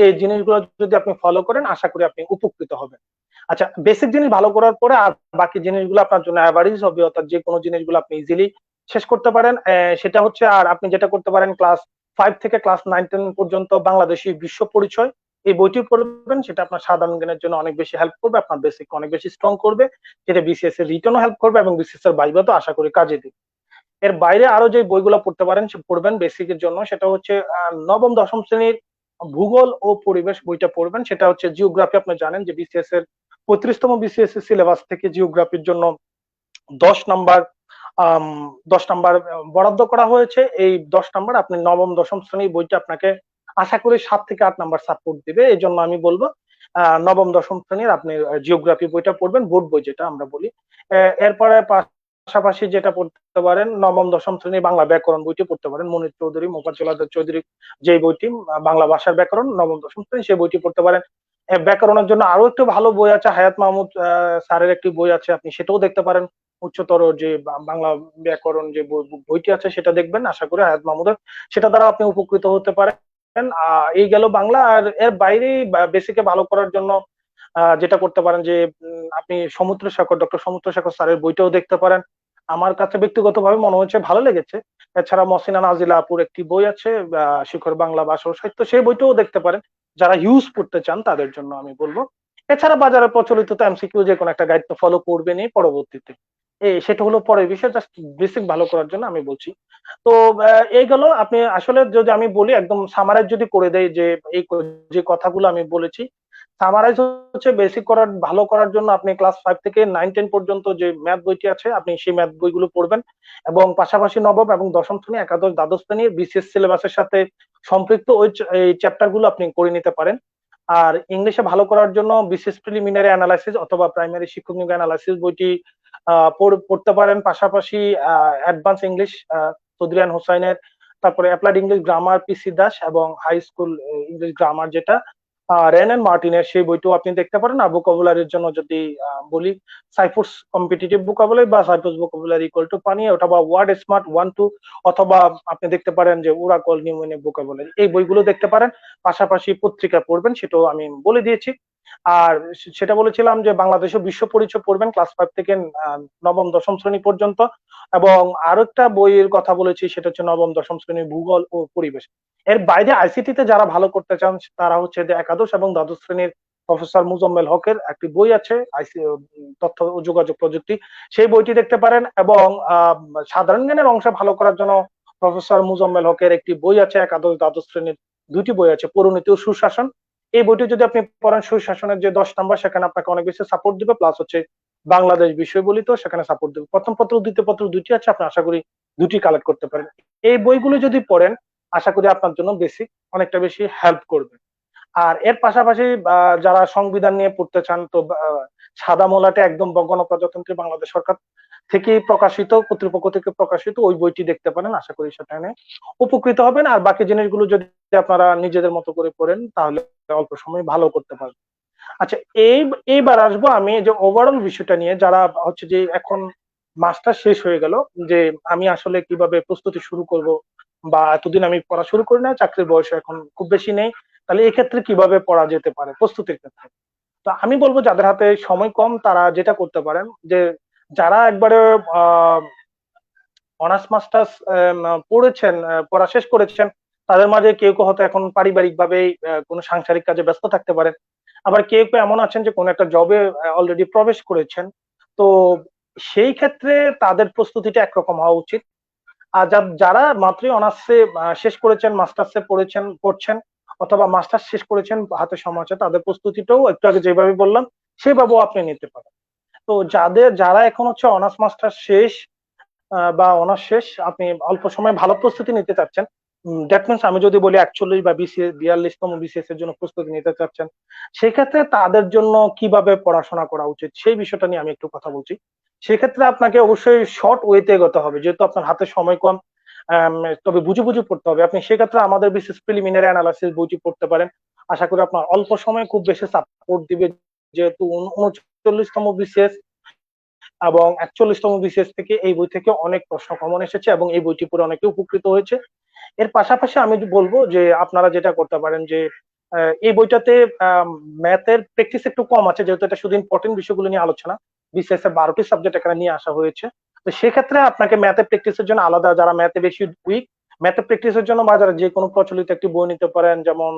এই জিনিসগুলো যদি আপনি ফলো করেন, আশা করি আপনি উপকৃত হবেন। আচ্ছা, বেসিক জিনিস ভালো করার পরে আর বাকি জিনিসগুলো আপনার জন্য অ্যাভারেজ হবে, অর্থাৎ যে কোনো জিনিসগুলো আপনি ইজিলি শেষ করতে পারেন। সেটা হচ্ছে, আর আপনি যেটা করতে পারেন, ক্লাস 5 থেকে ক্লাস 9-10 পর্যন্ত বাংলাদেশি বিশ্ব পরিচয় এই বইটি পড়বেন। সেটা আপনার সাধারণ জ্ঞানের জন্য অনেক বেশি হেল্প করবে, আপনার বেসিক অনেক বেশি স্ট্রং করবে, যেটা বিসিএস এর রিটেনও হেল্প করবে এবং বিসিএস এর ভাইভা তো আশা করি কাজে দিবে। এর বাইরে আরো যে বইগুলো পড়তে পারেন, পড়বেন বেসিকের জন্য, সেটা হচ্ছে নবম দশম শ্রেণীর ভূগোল ও পরিবেশ বইটা পড়বেন। সেটা হচ্ছে জিওগ্রাফি, আপনি জানেন যে বিসিএস এর 35তম বিসিএস এর সিলেবাস থেকে জিওগ্রাফির জন্য 10 নাম্বার 10 নাম্বার বরাদ্দ করা হয়েছে। এই 10 নাম্বার আপনি নবম দশম শ্রেণীর বইটা আপনাকে আশা করি 7 থেকে 8 নাম্বার সাপোর্ট দিবে। এই জন্য আমি বলবো নবম দশম শ্রেণীর আপনি জিওগ্রাফি বইটা পড়বেন, বোর্ড বই যেটা আমরা বলি। এরপরে পাশাপাশি যেটা পড়তে পারেন, নবম দশম শ্রেণীর বাংলা ব্যাকরণ বইটি পড়তে পারেন, মনির চৌধুরী, মোফাজ্জল হক চৌধুরী, যে বইটি বাংলা ভাষার ব্যাকরণ নবম দশম শ্রেণী, সেই বইটি পড়তে পারেন। ব্যাকরণের জন্য আরো একটু ভালো বই আছে, হায়াত মাহমুদ স্যারের একটি বই আছে, আপনি সেটাও দেখতে পারেন। উচ্চতর যে বাংলা ব্যাকরণ যে বইটি আছে, সেটা দেখবেন, আশা করি হায়াত মাহমুদের, সেটা দ্বারা আপনি উপকৃত হতে পারেন। এই গেল বাংলা। আর এর বাইরে বেসিকে ভালো করার জন্য যেটা করতে পারেন যে আপনি ডক্টর সমুদ্র শেখর স্যারের বইটাও দেখতে পারেন। আমার কাছে ব্যক্তিগতভাবে মনে হচ্ছে ভালো লেগেছে। এছাড়া মসিনা নাজিলা আপুর একটি বই আছে, শিখর বাংলা ভাষা ও সাহিত্য, সেই বইটাও দেখতে পারেন। যারা হিউজ পড়তে চান তাদের জন্য আমি বলবো। এছাড়া বাজারে প্রচলিত তো এমসিকিউ যে কোনো একটা গাইড তো ফলো করবেনই পরবর্তীতে। সেটা হলো পরের বিষয়, জাস্ট বেসিক ভালো করার জন্য আমি বলছি। তো এই গেল। আপনি আসলে যদি আমি বলি, একদম সামারাইজ যদি করে দেই, যে এই যে কথাগুলো আমি বলেছি, সামারাইজ হচ্ছে বেসিক ভালো করার জন্য আপনি ক্লাস 5 থেকে 9-10 পর্যন্ত যে ম্যাথ বইটি আছে, আপনি সেই ম্যাথ বইগুলো পড়বেন এবং পাশাপাশি নবম এবং দশম শ্রেণী, একাদশ, দ্বাদশ শ্রেণীর বিসিএস সিলেবাসের সাথে সম্পৃক্ত এই চ্যাপ্টার গুলো আপনি করে নিতে পারেন। আর ইংলিশে ভালো করার জন্য বিসিএস প্রিলিমিনারি অ্যানালাইসিস অথবা প্রাইমারি শিক্ষক নিয়োগ অ্যানালাইসিস বইটি পড়তে পারেন। পাশাপাশি অ্যাডভান্স ইংলিশ তদরিয়ান হোসাইনের, তারপরে অ্যাপ্লাইড ইংলিশ গ্রামার পিসি দাস, এবং হাই স্কুল ইংলিশ গ্রামার যেটা রেন এন্ড মার্টিনের, সেই বইটাও আপনি দেখতে পারেন। আর ভোকাবুলারির জন্য যদি বলি, সাইফোর্স কম্পিটিটিভ ভোকাবুলারি বা সাইফোর্স ভোকাবুলারি ইকুয়াল টু পানি, অথবা ওয়ার্ড স্মার্ট 1-2, অথবা আপনি দেখতে পারেন যে ওরাকল নিউমোনিক ভোকাবুলারি, এই বইগুলো দেখতে পারেন। পাশাপাশি পত্রিকা পড়বেন, সেটাও আমি বলে দিয়েছি। আর সেটা বলেছিলাম যে বাংলাদেশের বিশ্ব পরিচয় পড়বেন ক্লাস 5 থেকে নবম দশম শ্রেণী পর্যন্ত। এবং আরো একটা বইয়ের কথা বলেছি, সেটা হচ্ছে নবম দশম শ্রেণীর ভূগোল ও পরিবেশ। এর বাইরে আইসিটি তে যারা ভালো করতে চান, তারা হচ্ছে যে একাদশ এবং দ্বাদশ শ্রেণীর প্রফেসর মুজাম্মেল হকের একটি বই আছে আইসি, তথ্য ও যোগাযোগ প্রযুক্তি, সেই বইটি দেখতে পারেন। এবং সাধারণ জ্ঞানের অংশ ভালো করার জন্য প্রফেসর মুজাম্মেল হকের একটি বই আছে, একাদশ দ্বাদশ শ্রেণীর দুইটি বই আছে, পরিণতি ও সুশাসন। এই বইটি যদি আপনি পড়েন, সুশাসনের যে 10 নম্বর, সেখানে আপনাকে অনেক বেশি সাপোর্ট দিবে, প্লাস হচ্ছে বাংলাদেশ বিষয়বলিত সেখানে সাপোর্ট দিবে। প্রথম পত্র দ্বিতীয় পত্র দুইটি আছে, আপনি আশা করি দুটি কালেক্ট করতে পারেন। এই বইগুলো যদি পড়েন, আশা করি আপনার জন্য বেসিক অনেকটা বেশি হেল্প করবে। আর এর পাশাপাশি যারা সংবিধান নিয়ে পড়তে চান, তো সাদা মোলাটে একদম গণপ্রজাতন্ত্রী বাংলাদেশ সরকার থেকে প্রকাশিত, কর্তৃপক্ষ থেকে প্রকাশিত ওই বইটি দেখতে পারেন, আশা করি সেটা নিয়ে উপকৃত হবেন। আর বাকি জিনিসগুলো যদি আপনারা নিজেদের মতো করে পড়েন, তাহলে অল্প সময় ভালো করতে পারবেন। আচ্ছা, এইবার আসবো আমি যে ওভারঅল বিষয়টা নিয়ে, যারা হচ্ছে যে এখন মাস্টার শেষ হয়ে গেল, যে আমি আসলে কিভাবে প্রস্তুতি শুরু করব, বা এতদিন আমি পড়া শুরু করি না, চাকরির বয়স এখন খুব বেশি নেই, তাহলে এক্ষেত্রে কিভাবে পড়া যেতে পারে প্রস্তুতির ক্ষেত্রে। তো আমি বলবো যাদের হাতে সময় কম, তারা যেটা করতে পারেন, যে যারা একবারে অনার্স মাস্টার্স পড়েছেন, পড়া শেষ করেছেন, তাদের মাঝে কেউ কেউ হয়তো এখন পারিবারিক ভাবে কোনো সাংসারিক কাজে ব্যস্ত থাকতে পারেন। আবার কেউ কেউ এমন আছেন যে কোনো একটা জবে অলরেডি প্রবেশ করেছেন। তো সেই ক্ষেত্রে তাদের প্রস্তুতিটা একরকম হওয়া উচিত। আর যারা মাত্রই অনার্সে শেষ করেছেন, মাস্টার্সে পড়ছেন, অথবা মাস্টার্স শেষ করেছেন, হাতে সময় আছে, তাদের প্রস্তুতিটাও একটু আগে যেভাবে বললাম সেভাবেও আপনি নিতে পারেন। তো যারা এখন হচ্ছে অনার্স মাস্টার শেষ বা অনার্স শেষ, আপনি অল্প সময়ে ভালো প্রস্তুতি নিতে চাচ্ছেন, দ্যাট মিনস আমি যদি বলি 41 বা বিসিএস 42তম বিসিএস এর জন্য প্রস্তুতি নিতে চাচ্ছেন, সেক্ষেত্রে তাদের জন্য কিভাবে পড়াশোনা করা উচিত সেই বিষয়টা নিয়ে আমি একটু কথা বলছি। সেক্ষেত্রে আপনাকে অবশ্যই শর্ট ওয়েতে এগোতে হবে, যেহেতু আপনার হাতে সময় কম। তবে বুঝে বুঝে পড়তে হবে। আপনি সেক্ষেত্রে আমাদের বিশেষ প্রিলিমিনারি অ্যানালাইসিস বইটি পড়তে পারেন, আশা করি আপনার অল্প সময়ে খুব বেশি সাপোর্ট দিবে। যেহেতু 39তম বিসিএস এবং 41তম বিসিএস থেকে এই বই থেকে অনেক প্রশ্ন কমন এসেছে, এবং এই বইটি পড়ে অনেকে উপকৃত হয়েছে। এর পাশাপাশি আমি বলবো যে আপনারা যেটা করতে পারেন, যে এই বইটাতে ম্যাথের প্র্যাকটিস একটু কম আছে, যেহেতু এটা শুধু ইম্পর্টেন্ট বিষয়গুলো নিয়ে আলোচনা। বিসিএস এর 12টি সাবজেক্ট এখানে নিয়ে আসা হয়েছে। তো সেক্ষেত্রে আপনাকে ম্যাথে প্র্যাকটিসের জন্য আলাদা, যারা ম্যাথে বেশি উইক, ম্যাথে প্র্যাকটিসের জন্য বাজারে যে কোনো প্রচলিত একটি বই নিতে পারেন, যেমন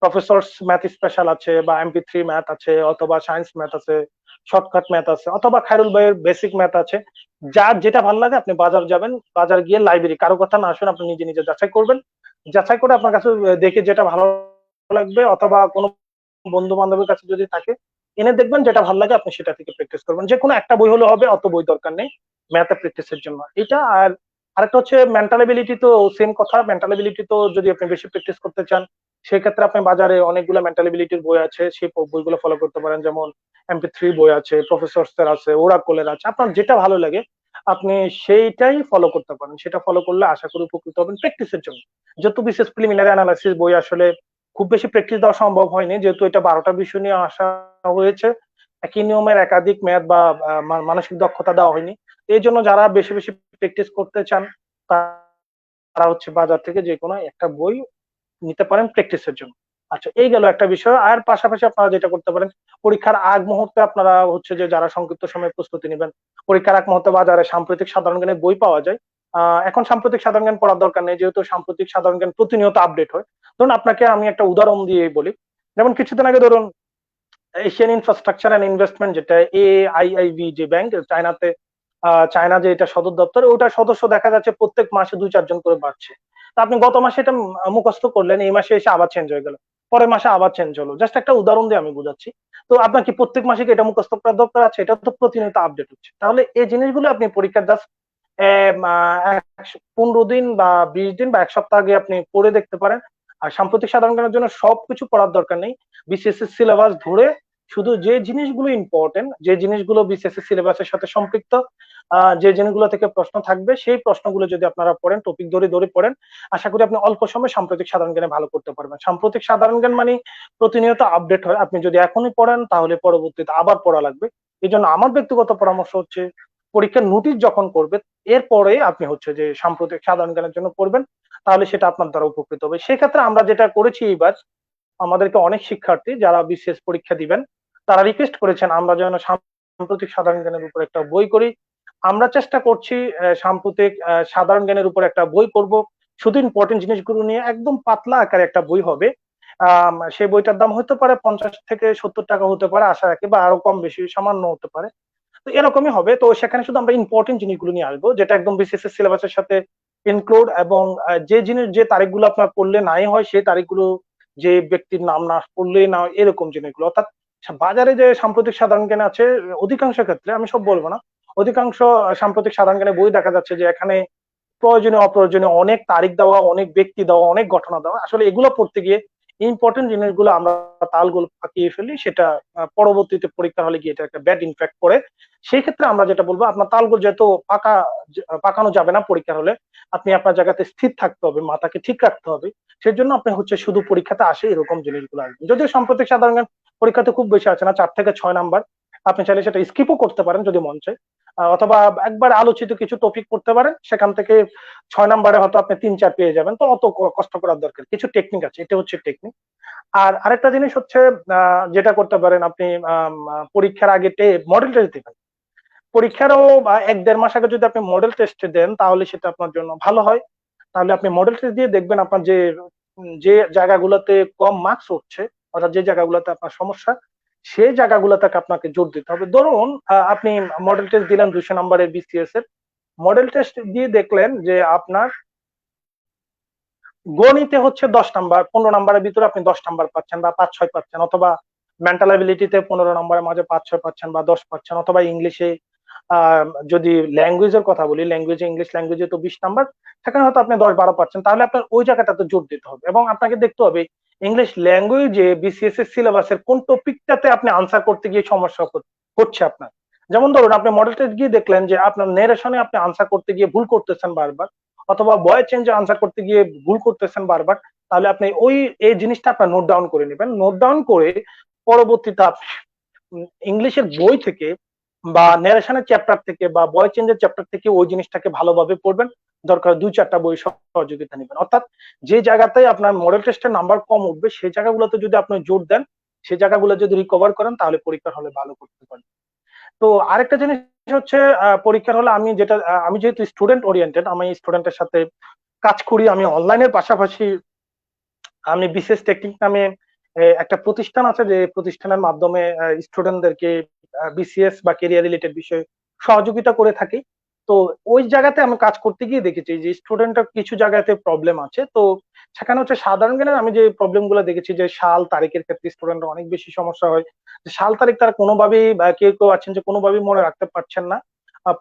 প্রফেসরস ম্যাথ স্পেশাল আছে, বা MP3 ম্যাথ আছে, অথবা সায়েন্স ম্যাথ আছে, শর্টকাট ম্যাথ আছে, অথবা খায়রুল ভাইয়ের বেসিক ম্যাথ আছে। যার যেটা ভালো লাগে আপনি বাজার যাবেন, বাজার গিয়ে লাইব্রেরি, কারো কথা না শুনে আপনি নিজে নিজে যাচাই করবেন। যাচাই করে আপনার কাছে দেখে যেটা ভালো লাগবে, অথবা কোনো বন্ধু বান্ধবের কাছে যদি থাকে, এনে দেখবেন যেটা ভালো লাগে, আপনি সেটা থেকে প্র্যাকটিস করবেন। যে কোনো একটা বই হলে হবে, অত বই দরকার নেই ম্যাথে প্র্যাকটিসের জন্য। এটা আর আরেকটা হচ্ছে মেন্টাল এবিলিটি, তো সেম কথা। মেন্টাল এবিলিটি তো যদি আপনি বেশি প্র্যাকটিস করতে চান, সেক্ষেত্রে আপনি বাজারে অনেকগুলো মেন্টাল এবিলিটির বই আছে, সেই বইগুলো ফলো করতে পারেন। যেমন MP3 বই আছে, প্রফেসরসের আছে, ওরাকলের আছে, আপনার যেটা ভালো লাগে আপনি সেইটাই ফলো করতে পারেন। সেটা ফলো করলে আশা করি উপকৃত হবেন প্র্যাকটিসের জন্য। যেহেতু বিশেষ প্রিলিমিনারি অ্যানালাইসিস বই আসলে খুব বেশি প্র্যাকটিস দেওয়া সম্ভব হয়নি, যেহেতু এটা 12টা বিষয় নিয়ে আসা হয়েছে, একই নিয়মের একাধিক ম্যাথ বা মানসিক দক্ষতা দেওয়া হয়নি। এই জন্য যারা বেশি বেশি প্র্যাকটিস করতে চান, তারা হচ্ছে বাজার থেকে যে কোনো একটা বই নিতে পারেন প্র্যাকটিসের জন্য। আচ্ছা, এই গেল একটা বিষয়। আর পাশাপাশি আপনারা যেটা করতে পারেন, পরীক্ষার আগ মুহূর্তে আপনারা হচ্ছে যে যারা সংক্ষিপ্ত সময়ে প্রস্তুতি নেবেন, পরীক্ষার আগ মুহূর্তে বাজারে সাম্প্রতিক সাধারণ জ্ঞানের বই পাওয়া যায়। এখন সাম্প্রতিক সাধারণ জ্ঞান পড়ার দরকার নেই, যেহেতু সাম্প্রতিক সাধারণ জ্ঞান প্রতিনিয়ত আপডেট হয়। ধরুন আপনাকে আমি একটা উদাহরণ দিয়ে বলি, যেমন কিছুদিন আগে ধরুন এশিয়ান ইনফ্রাস্ট্রাকচার এন্ড ইনভেস্টমেন্ট, যেটা AIIB যে ব্যাংক চায়নাতে, চায়না যে এটা সদর দপ্তর, ওটার সদস্য দেখা যাচ্ছে প্রত্যেক মাসে 2-4 জন করে বাড়ছে। তা আপনি গত মাসে এটা মুখস্থ করলেন, এই মাসে এসে আবার চেঞ্জ হয়ে গেল, পরের মাসে আবার চেঞ্জ হলো। জাস্ট একটা উদাহরণ দিয়ে আমি বুঝাচ্ছি। তো আপনার কি প্রত্যেক মাসে কি এটা মুখস্থ করার দরকার আছে? এটা তো প্রতিনিয়ত আপডেট হচ্ছে। তাহলে এই জিনিসগুলো আপনি পরীক্ষার জাস্ট 15 দিন বা 20 দিন বা 1 সপ্তাহ আগে আপনি পড়ে দেখতে পারেন। আর সাম্প্রতিক সাধারণ জ্ঞানের জন্য সবকিছু পড়ার দরকার নেই। বিসিএস এর সিলেবাস ধরে শুধু যে জিনিসগুলো ইম্পর্টেন্ট, যে জিনিসগুলো বিসিএস এর সিলেবাসের সাথে সম্পৃক্ত, যে জিনিসগুলো থেকে প্রশ্ন থাকবে, সেই প্রশ্নগুলো যদি আপনারা পড়েন, টপিক ধরে ধরে পড়েন, আশা করি আপনি অল্প সময়ে সাম্প্রতিক সাধারণ জ্ঞানে ভালো করতে পারবেন। সাম্প্রতিক সাধারণ জ্ঞান মানে প্রতিনিয়ত আপডেট হয়। আপনি যদি এখনই পড়েন, তাহলে পরবর্তীতে আবার পড়া লাগবে। এই জন্য আমার ব্যক্তিগত পরামর্শ হচ্ছে, পরীক্ষার নোটিশ যখন করবে, এরপরে আপনি হচ্ছে যে সাম্প্রতিক সাধারণ জ্ঞানের জন্য পড়বেন, তাহলে সেটা আপনার দ্বারা উপকৃত হবে। সেক্ষেত্রে আমরা যেটা করেছি এইবার, আমাদেরকে অনেক শিক্ষার্থী যারা বিসিএস পরীক্ষা দিবেন, তারা রিকোয়েস্ট করেছেন আমরা যেন সাম্প্রতিক সাধারণ জ্ঞানের উপর একটা বই করি। আমরা চেষ্টা করছি সাম্প্রতিক সাধারণ জ্ঞানের উপর একটা বই করব, শুধু ইম্পর্টেন্ট জিনিসগুলো নিয়ে একদম পাতলা আকারে একটা বই হবে। সেই বইটার দাম হতে পারে 50 থেকে 70 টাকা হতে পারে আশা রাখি, বা আরো কম বেশি সামান্য হতে পারে। তো এরকমই হবে। তো সেখানে শুধু আমরা ইম্পর্টেন্ট জিনিসগুলো নিয়ে আসবো, যেটা একদম বিসিএস এর সিলেবাসের সাথে ইনক্লুড, এবং যে জিনিস যে তারিখগুলো আপনার পড়লে নাই হয় সেই তারিখগুলো, যে ব্যক্তির নাম না পড়লেই না হয়, এরকম জিনিসগুলো। অর্থাৎ বাজারে যে সাম্প্রতিক সাধারণ জ্ঞান আছে, অধিকাংশ ক্ষেত্রে, আমি সব বলবো না, অধিকাংশ সাম্প্রতিক সাধারণ জ্ঞানের বই দেখা যাচ্ছে যে এখানে প্রয়োজনীয় অপ্রয়োজনীয় অনেক তারিখ দেওয়া, অনেক ব্যক্তি দেওয়া, অনেক ঘটনা দেওয়া। আসলে এগুলো পড়তে গিয়ে ইম্পর্টেন্ট জিনিসগুলো আমরা তালগোল পাকিয়ে ফেলি, সেটা পরবর্তীতে পরীক্ষা হলে গিয়ে এটা একটা ব্যাড ইম্প্যাক্ট পড়ে। সেই ক্ষেত্রে আমরা যেটা বলবো, আপনার তালগোল যেহেতু পাকানো যাবে না পরীক্ষা হলে, আপনি আপনার জায়গাতে স্থির থাকতে হবে, মাথাকে ঠিক রাখতে হবে। সেজন্য আপনি হচ্ছে শুধু পরীক্ষাতে আসে এরকম জিনিসগুলো আসবে। যদিও সাম্প্রতিক সাধারণ জ্ঞান পরীক্ষাতে খুব বেশি আছে না, 4 থেকে 6 নাম্বার। আপনি চাইলে সেটা স্কিপও করতে পারেন যদি মন চায়, অথবা একবার আলোচিত কিছু টপিক পড়তে পারেন, সেখান থেকে 6 নাম্বারে হয়তো আপনি 3-4 পেয়ে যাবেন। তো অত কষ্ট করার দরকার, কিছু টেকনিক আছে, এটা হচ্ছে টেকনিক। আর আরেকটা জিনিস হচ্ছে, যেটা করতে পারেন আপনি, পরীক্ষার আগে মডেল টেস্ট দিবেন। পরীক্ষারও 1-1.5 মাস আগে যদি আপনি মডেল টেস্ট দেন, তাহলে সেটা আপনার জন্য ভালো হয়। তাহলে আপনি মডেল টেস্ট দিয়ে দেখবেন আপনার যে যে জায়গাগুলোতে কম মার্কস উঠছে, অর্থাৎ যে জায়গাগুলোতে আপনার সমস্যা, সেই জায়গাগুলোতে আপনাকে জোর দিতে হবে। ধরুন আপনি মডেল টেস্ট দিলেন 200 নাম্বারের বিসিএস এর, মডেল টেস্ট দিয়ে দেখলেন যে আপনার গণিতে হচ্ছে 10 নাম্বার, 15 নাম্বারের ভিতরে আপনি 10 নাম্বার পাচ্ছেন বা 5-6 পাচ্ছেন, অথবা মেন্টাল অ্যাবিলিটিতে 15 নাম্বারের মাঝে 5-6 পাচ্ছেন বা 10 পাচ্ছেন, অথবা ইংলিশে, যদি ল্যাঙ্গুয়েজের কথা বলি, ল্যাঙ্গুয়েজে, ইংলিশ ল্যাঙ্গুয়েজে তো 20 নাম্বার, সেখানে হয়তো আপনি 10-12 পাচ্ছেন। তাহলে আপনার ওই জায়গাটাতে জোর দিতে হবে, এবং আপনাকে দেখতে হবে ইংলিশ ল্যাঙ্গুয়েজে বিসিএস এর সিলেবাসের কোন টপিকটাতে আপনি আনসার করতে গিয়ে সমস্যা হচ্ছে আপনার। যেমন ধরুন আপনি মডেল টেস্ট গিয়ে দেখলেন যে আপনার নেরেশনে আপনি আনসার করতে গিয়ে ভুল করতেছেন বারবার, অথবা ভয়েস চেঞ্জে আনসার করতে গিয়ে ভুল করতেছেন বারবার। তাহলে আপনি এই জিনিসটা আপনার নোট ডাউন করে নেবেন। নোট ডাউন করে পরবর্তীতে আপনি ইংলিশের বই থেকে বা ন্যারেশনের চ্যাপ্টার থেকে বা ভয়েস চেঞ্জের চ্যাপ্টার থেকে ওই জিনিসটাকে ভালোভাবে পড়বেন। দরকার 2-4টা বই সহযোগিতা নেবেন। অর্থাৎ যে জায়গাতে আপনার মডেল টেস্টের নাম্বার কম উঠবে, সেই জায়গাগুলোতে যদি আপনি জোর দেন, সেই জায়গাগুলো যদি রিকভার করেন, তাহলে পরীক্ষার হলে ভালো করতে পারেন। তো আরেকটা জিনিস হচ্ছে, পরীক্ষার হলে আমি যেহেতু স্টুডেন্ট ওরিয়েন্টেড, আমি স্টুডেন্টের সাথে কাজ করি। আমি অনলাইনের পাশাপাশি আমি বিশেষ টেকনিক নামে একটা প্রতিষ্ঠান আছে, যে প্রতিষ্ঠানের মাধ্যমে স্টুডেন্টদেরকে বিসিএস বা কেরিয়ার রিলেটেড বিষয়ে সহযোগিতা করে থাকি। তো ওই জায়গাতে আমি কাজ করতে গিয়ে দেখেছি যে স্টুডেন্টের কিছু জায়গাতে প্রবলেম আছে। তো সেখানে হচ্ছে সাধারণ জ্ঞানের আমি যে প্রবলেম গুলো দেখেছি, যে সাল তারিখের ক্ষেত্রে স্টুডেন্টের অনেক বেশি সমস্যা হয়। যে সাল তারিখ তারা কোনোভাবেই, কেউ কেউ আছেন যে কোনোভাবেই মনে রাখতে পারছেন না,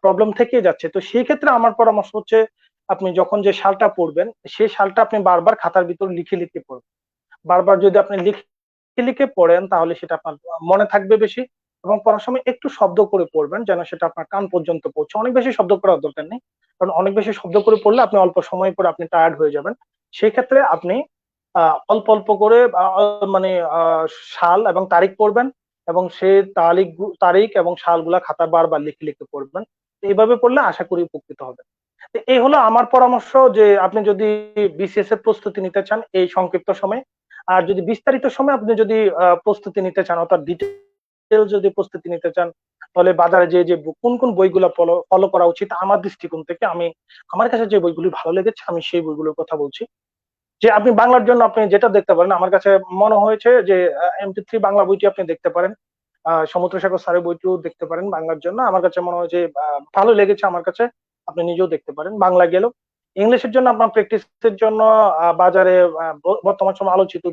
প্রবলেম থেকেই যাচ্ছে। তো সেই ক্ষেত্রে আমার পরামর্শ হচ্ছে, আপনি যখন যে সালটা পড়বেন, সেই সালটা আপনি বারবার খাতার ভিতর লিখে লিখে পড়বেন। বারবার যদি আপনি লিখে লিখে পড়েন, তাহলে সেটা আপনার মনে থাকবে বেশি। এবং পড়ার সময় একটু শব্দ করে পড়বেন, যেন সেটা আপনার কান পর্যন্ত পৌঁছে। অনেক বেশি শব্দ করার দরকার নেই, কারণ অনেক বেশি শব্দ করে পড়লে আপনি অল্প সময় পরে আপনি টায়ার্ড হয়ে যাবেন। সেই ক্ষেত্রে আপনি অল্প অল্প করে, মানে সাল এবং তারিখ পড়বেন, এবং সেই তারিখ এবং সালগুলা খাতায় বারবার লিখে লিখে পড়বেন। এইভাবে পড়লে আশা করি উপকৃত হবেন। এই হলো আমার পরামর্শ, যে আপনি যদি বিসিএস এর প্রস্তুতি নিতে চান এই সংক্ষিপ্ত সময়ে, আর যদি বিস্তারিত সময় আপনি যদি প্রস্তুতি নিতে চান, অর্থাৎ ডিটেল যদি প্রস্তুতি নিতে চান, তাহলে বাজারে যে কোন কোন বইগুলো ফলো করা উচিত আমার দৃষ্টিকোণ থেকে, আমার কাছে যে বইগুলি ভালো লেগেছে আমি সেই বইগুলোর কথা বলছি। যে আপনি বাংলার জন্য আপনি যেটা দেখতে পারেন, আমার কাছে মনে হয়েছে যে MP3 বাংলা বইটি আপনি দেখতে পারেন। সমুদ্র সাগর স্যারের বইটিও দেখতে পারেন বাংলার জন্য। আমার কাছে মনে হয় যে ভালো লেগেছে আমার কাছে। আপনি নিজেও দেখতে পারেন বাংলা গেলেও। ইংলিশের জন্য আপনার প্র্যাকটিসের জন্য বাজারে বর্তমান সময় আলোচিত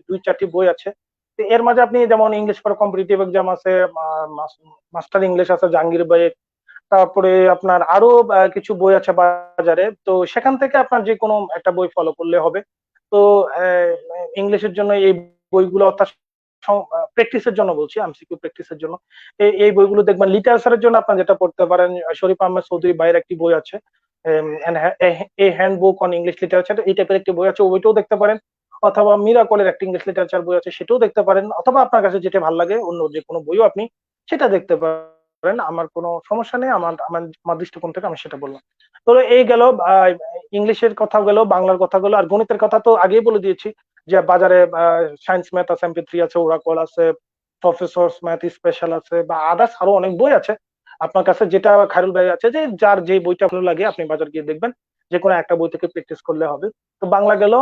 2-4টি বই আছে। তো এর মাঝে আপনি যেমন ইংলিশ ফর কম্পিটিটিভ এক্সাম আছে, মাস্টার ইংলিশ আছে জাহাঙ্গীর ভাইয়ের, তারপরে আপনার আরো কিছু বই আছে বাজারে। তো সেখান থেকে আপনার যে কোনো একটা বই ফলো করলে হবে। তো ইংলিশের জন্য এই বইগুলো, অর্থাৎ প্র্যাকটিসের জন্য বলছি, এমসিকিউ প্র্যাকটিসের জন্য এই বইগুলো দেখবেন। লিটারেচারের জন্য আপনার যেটা পড়তে পারেন, শরীফ আহমেদ চৌধুরী ভাইয়ের একটি বই আছে, এ হ্যান্ডবুক অন ইংলিশ লিটারেচার, এই টাইপের একটি বই আছে, ওইটাও দেখতে পারেন। অথবা মিরাকলের একটা ইংলিশ লিটারেচার বই আছে, সেটাও দেখতে পারেন। অথবা আপনার কাছে যেটা ভালো লাগে অন্য যে কোনো বইও আপনি সেটা দেখতে পারেন। আমার কোনো সমস্যা নেই, আমার আমার আমার দৃষ্টিকোণ থেকে আমি সেটা বললাম। তো এই গেল ইংলিশের কথা গেল, বাংলার কথা গেল, আর গণিতের কথা তো আগেই বলে দিয়েছি, যে বাজারে সায়েন্স ম্যাথ আছে, MP3 আছে, ওরাকল আছে, প্রফেসর ম্যাথ স্পেশাল আছে, বা আদার্স আরো অনেক বই আছে। আপনার কাছে যেটা খায়রুল ভাই আছে, যে যার যে বইটা ভালো লাগে আপনি বাজার গিয়ে দেখবেন, যে কোনো একটা বই থেকে প্র্যাকটিস করলে হবে। তো বাংলা গেল,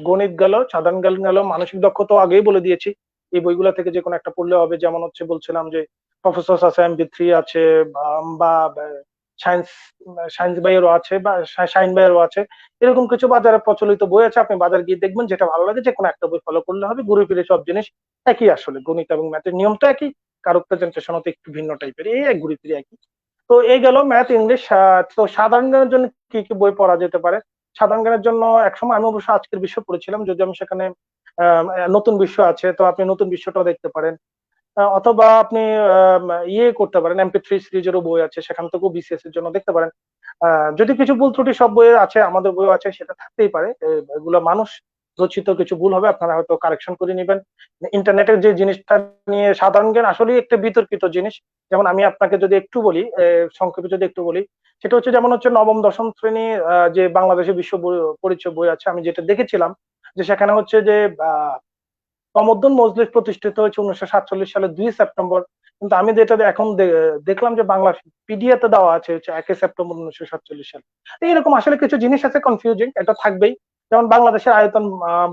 গণিত গেল, সাধারণ জ্ঞান গেল, মানসিক দক্ষতা আগেই বলে দিয়েছি। এই বইগুলো থেকে যে কোনো একটা পড়লে হবে। যেমন হচ্ছে বলছিলাম যে প্রফেসর আছে, MP3 আছে, বা সায়েন্স সায়েন্স বইয়েরও আছে, বা সাইন বইয়েরও আছে। এরকম কিছু বাজারে প্রচলিত বই আছে, আপনি বাজার গিয়ে দেখবেন যেটা ভালো লাগে, যে কোনো একটা বই ফলো করলে হবে। ঘুরে ফিরে সব জিনিস একই, আসলে গণিত এবং ম্যাথের নিয়ম তো একই, কারো প্রেজেন্টেশন হতে একটু ভিন্ন টাইপের, এই এক ঘুরে ফিরে একই। তো এই গেল ম্যাথ, ইংলিশ। তো সাধারণ জ্ঞানের জন্য কি কি বই পড়া যেতে পারে? সাধারণ জ্ঞানের জন্য একসময় আমি অবশ্য আজকের বিশ্ব পড়েছিলাম, যদি আমি সেখানে নতুন বিশ্ব আছে, তো আপনি নতুন বিশ্বটাও দেখতে পারেন। অথবা আপনি ইয়ে করতে পারেন, MP3 সিরিজেরও বই আছে, সেখান থেকেও BCS এর জন্য দেখতে পারেন। যদি কিছু ভুল ত্রুটি সব বইয়ে আছে, আমাদের বইও আছে, সেটা থাকতেই পারে। এগুলো মানুষ রচিত কিছু ভুল হবে, আপনারা হয়তো কারেকশন করে নেবেন। ইন্টারনেটের যে জিনিসটা নিয়ে সাধারণ জ্ঞান আসলে একটা বিতর্কিত জিনিস। যেমন আমি আপনাকে যদি একটু বলি, সংক্ষেপে যদি একটু বলি, সেটা হচ্ছে যেমন হচ্ছে নবম দশম শ্রেণী যে বাংলাদেশের বিশ্ব পরিচয় বই আছে, আমি যেটা দেখেছিলাম যে সেখানে হচ্ছে যে তমদ্দুন মজলিস প্রতিষ্ঠিত হয়েছে 1947 সালের 2 সেপ্টেম্বর। কিন্তু আমি যেটা এখন দেখলাম যে বাংলা পিডিএতে দেওয়া আছে হচ্ছে 1 সেপ্টেম্বর 1947 সাল। এরকম আসলে কিছু জিনিস আছে কনফিউজিং, এটা থাকবেই। যেমন বাংলাদেশের আয়তন